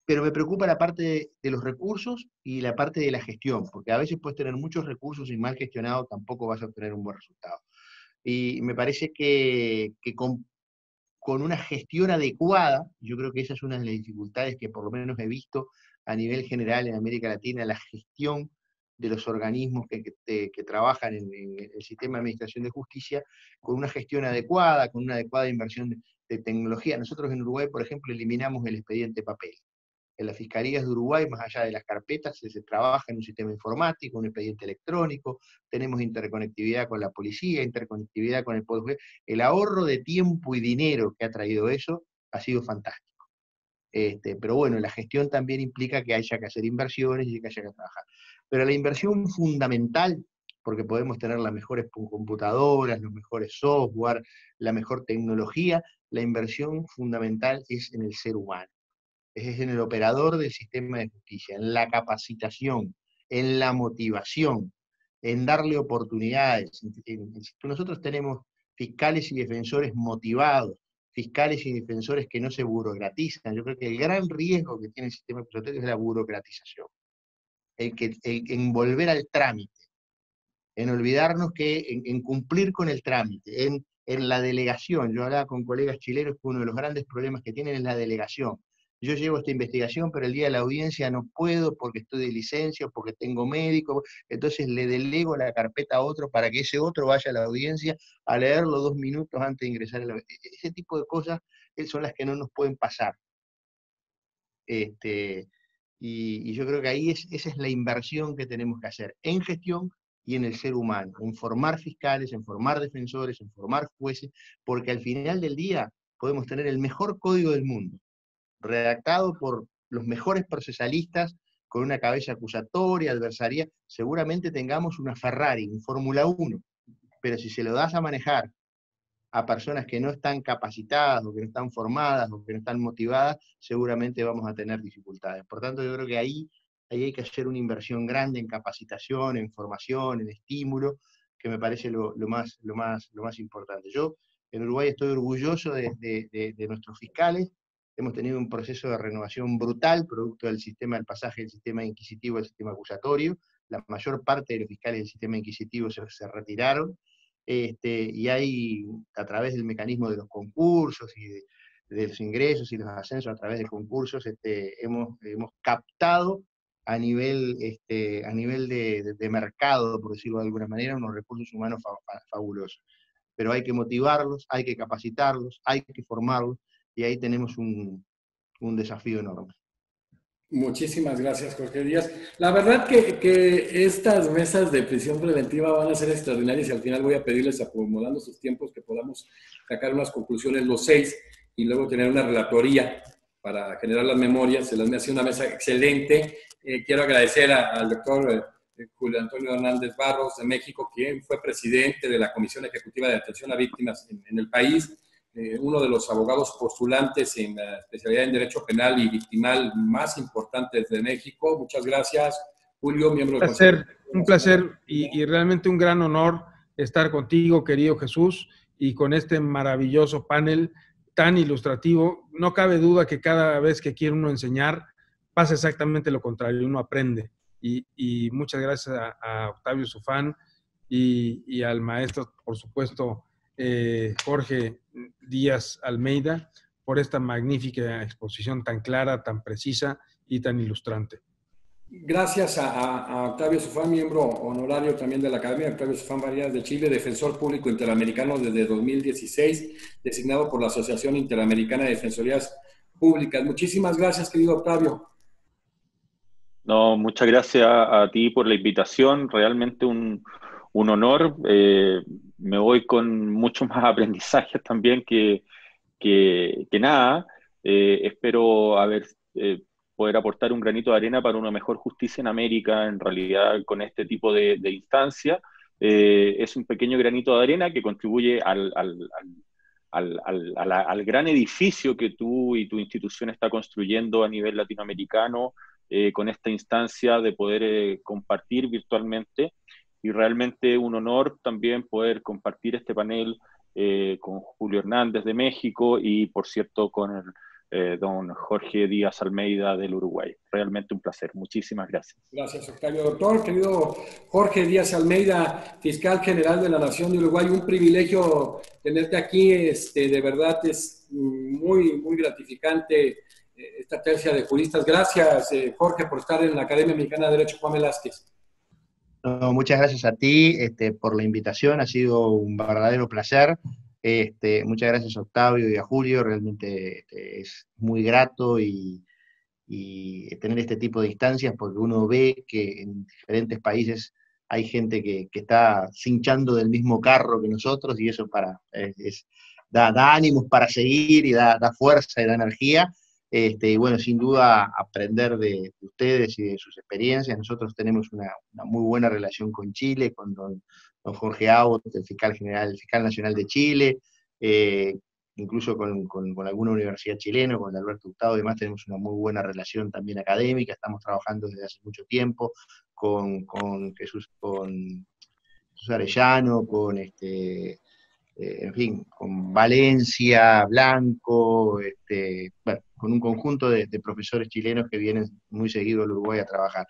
Pero me preocupa la parte de los recursos y la parte de la gestión, porque a veces puedes tener muchos recursos y mal gestionado tampoco vas a obtener un buen resultado. Y me parece que con una gestión adecuada, yo creo que esa es una de las dificultades que por lo menos he visto a nivel general en América Latina, la gestión de los organismos que trabajan en el sistema de administración de justicia, con una gestión adecuada, con una adecuada inversión de tecnología. Nosotros en Uruguay, por ejemplo, eliminamos el expediente papel. En las fiscalías de Uruguay, más allá de las carpetas, se trabaja en un sistema informático, un expediente electrónico, tenemos interconectividad con la policía, interconectividad con el Poder Judicial. El ahorro de tiempo y dinero que ha traído eso ha sido fantástico. Pero bueno, la gestión también implica que haya que hacer inversiones y que haya que trabajar. Pero la inversión fundamental, porque podemos tener las mejores computadoras, los mejores software, la mejor tecnología, la inversión fundamental es en el ser humano. Es en el operador del sistema de justicia, en la capacitación, en la motivación, en darle oportunidades. Nosotros tenemos fiscales y defensores motivados, fiscales y defensores que no se burocratizan. Yo creo que el gran riesgo que tiene el sistema acusatorio es la burocratización, en volver al trámite, en olvidarnos en cumplir con el trámite, en la delegación. Yo hablaba con colegas chilenos que uno de los grandes problemas que tienen es la delegación. Yo llevo esta investigación, pero el día de la audiencia no puedo porque estoy de licencia, porque tengo médico, entonces le delego la carpeta a otro para que ese otro vaya a la audiencia a leerlo 2 minutos antes de ingresar a la audiencia. Ese tipo de cosas son las que no nos pueden pasar. Y yo creo que ahí esa es la inversión que tenemos que hacer en gestión y en el ser humano, en formar fiscales, en formar defensores, en formar jueces, porque al final del día podemos tener el mejor código del mundo, redactado por los mejores procesalistas, con una cabeza acusatoria, adversaria, seguramente tengamos una Ferrari, un Fórmula 1, pero si se lo das a manejar a personas que no están capacitadas, o que no están formadas, o que no están motivadas, seguramente vamos a tener dificultades. Por tanto, yo creo que ahí hay que hacer una inversión grande en capacitación, en formación, en estímulo, que me parece lo más importante. Yo en Uruguay estoy orgulloso de nuestros fiscales. Hemos tenido un proceso de renovación brutal, producto del sistema del pasaje del sistema inquisitivo al sistema acusatorio. La mayor parte de los fiscales del sistema inquisitivo se retiraron, y hay, a través del mecanismo de los concursos y de los ingresos y los ascensos a través de concursos, hemos captado a nivel de mercado, por decirlo de alguna manera, unos recursos humanos fabulosos. Pero hay que motivarlos, hay que capacitarlos, hay que formarlos, y ahí tenemos un desafío enorme. Muchísimas gracias, Jorge Díaz. La verdad que estas mesas de prisión preventiva van a ser extraordinarias y al final voy a pedirles, acomodando sus tiempos, que podamos sacar unas conclusiones los 6 y luego tener una relatoría para generar las memorias. Se las me hace una mesa excelente. Quiero agradecer al doctor Julio Antonio Hernández Barros de México, quien fue presidente de la Comisión Ejecutiva de Atención a Víctimas en el país. Uno de los abogados postulantes en la especialidad en Derecho Penal y Victimal más importantes de México. Muchas gracias, Julio, miembro del Consejo. Un placer y realmente un gran honor estar contigo, querido Jesús, y con este maravilloso panel tan ilustrativo. No cabe duda que cada vez que quiere uno enseñar, pasa exactamente lo contrario, uno aprende. Y muchas gracias a Octavio Sufán y al maestro, por supuesto, Jorge Díaz Almeida, por esta magnífica exposición tan clara, tan precisa y tan ilustrante. Gracias a Octavio Sufán, miembro honorario también de la Academia, Octavio Sufán Varías de Chile, defensor público interamericano desde 2016, designado por la Asociación Interamericana de Defensorías Públicas. Muchísimas gracias, querido Octavio. No, muchas gracias a ti por la invitación, realmente un honor. Me voy con mucho más aprendizajes también que nada. Espero poder aportar un granito de arena para una mejor justicia en América, en realidad, con este tipo de instancia. Es un pequeño granito de arena que contribuye al gran edificio que tú y tu institución está construyendo a nivel latinoamericano, con esta instancia de poder compartir virtualmente, y realmente un honor también poder compartir este panel con Julio Hernández de México y, por cierto, con don Jorge Díaz Almeida del Uruguay. Realmente un placer. Muchísimas gracias. Gracias, Octavio. Doctor, querido Jorge Díaz Almeida, fiscal general de la Nación de Uruguay, un privilegio tenerte aquí. De verdad es muy, muy gratificante esta tercia de juristas. Gracias, Jorge, por estar en la Academia Mexicana de Derecho Juan Velázquez. No, muchas gracias a ti por la invitación, ha sido un verdadero placer. Muchas gracias a Octavio y a Julio, realmente es muy grato y tener este tipo de instancias, porque uno ve que en diferentes países hay gente que está cinchando del mismo carro que nosotros, y eso da ánimos para seguir, y da fuerza y da energía. Y bueno, sin duda aprender de ustedes y de sus experiencias. Nosotros tenemos una muy buena relación con Chile, con don Jorge Abbott, el fiscal nacional de Chile, incluso con alguna universidad chilena, con Alberto Hurtado y demás, tenemos una muy buena relación también académica. Estamos trabajando desde hace mucho tiempo con Jesús Arellano, en fin, con Valencia, Blanco, bueno, con un conjunto de profesores chilenos que vienen muy seguido al Uruguay a trabajar.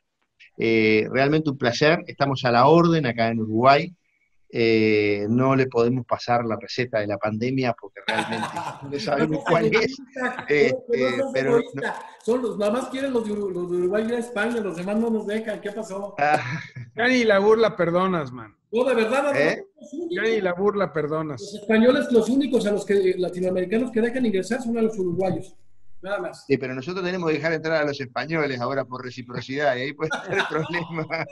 Realmente un placer, estamos a la orden acá en Uruguay. No le podemos pasar la receta de la pandemia porque realmente no sabemos cuál es. Pero Nada más quieren los de Uruguay ir a España, los demás no nos dejan. ¿Qué pasó? Ya ni la burla perdonas, man. No, de verdad, Ya ni la burla perdonas. Los españoles, los únicos a los que latinoamericanos que dejan ingresar son a los uruguayos. Nada más. Sí, pero nosotros tenemos que dejar entrar a los españoles ahora por reciprocidad, y ahí puede ser el problema.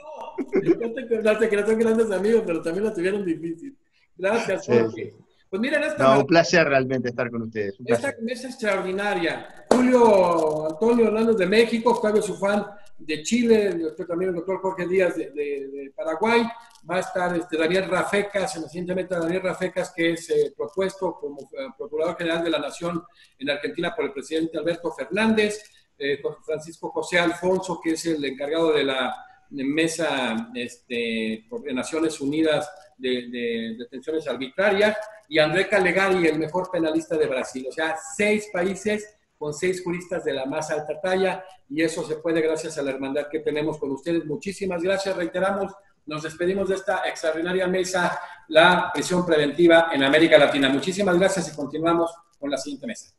No te acordaste que no son grandes amigos, pero también la tuvieron difícil. Gracias, Jorge. Sí. Pues miren, un placer realmente estar con ustedes. Esta mesa extraordinaria. Julio Antonio Hernández de México, Octavio Zufán de Chile, también el doctor Jorge Díaz de Paraguay. Va a estar Daniel Rafecas, recientemente Daniel Rafecas, que es propuesto como Procurador General de la Nación en Argentina por el presidente Alberto Fernández. Francisco José Alfonso, que es el encargado de la mesa de Naciones Unidas de detenciones arbitrarias, y André Calegari, el mejor penalista de Brasil. O sea, 6 países con 6 juristas de la más alta talla, y eso se puede gracias a la hermandad que tenemos con ustedes. Muchísimas gracias, reiteramos, nos despedimos de esta extraordinaria mesa, la prisión preventiva en América Latina. Muchísimas gracias y continuamos con la siguiente mesa.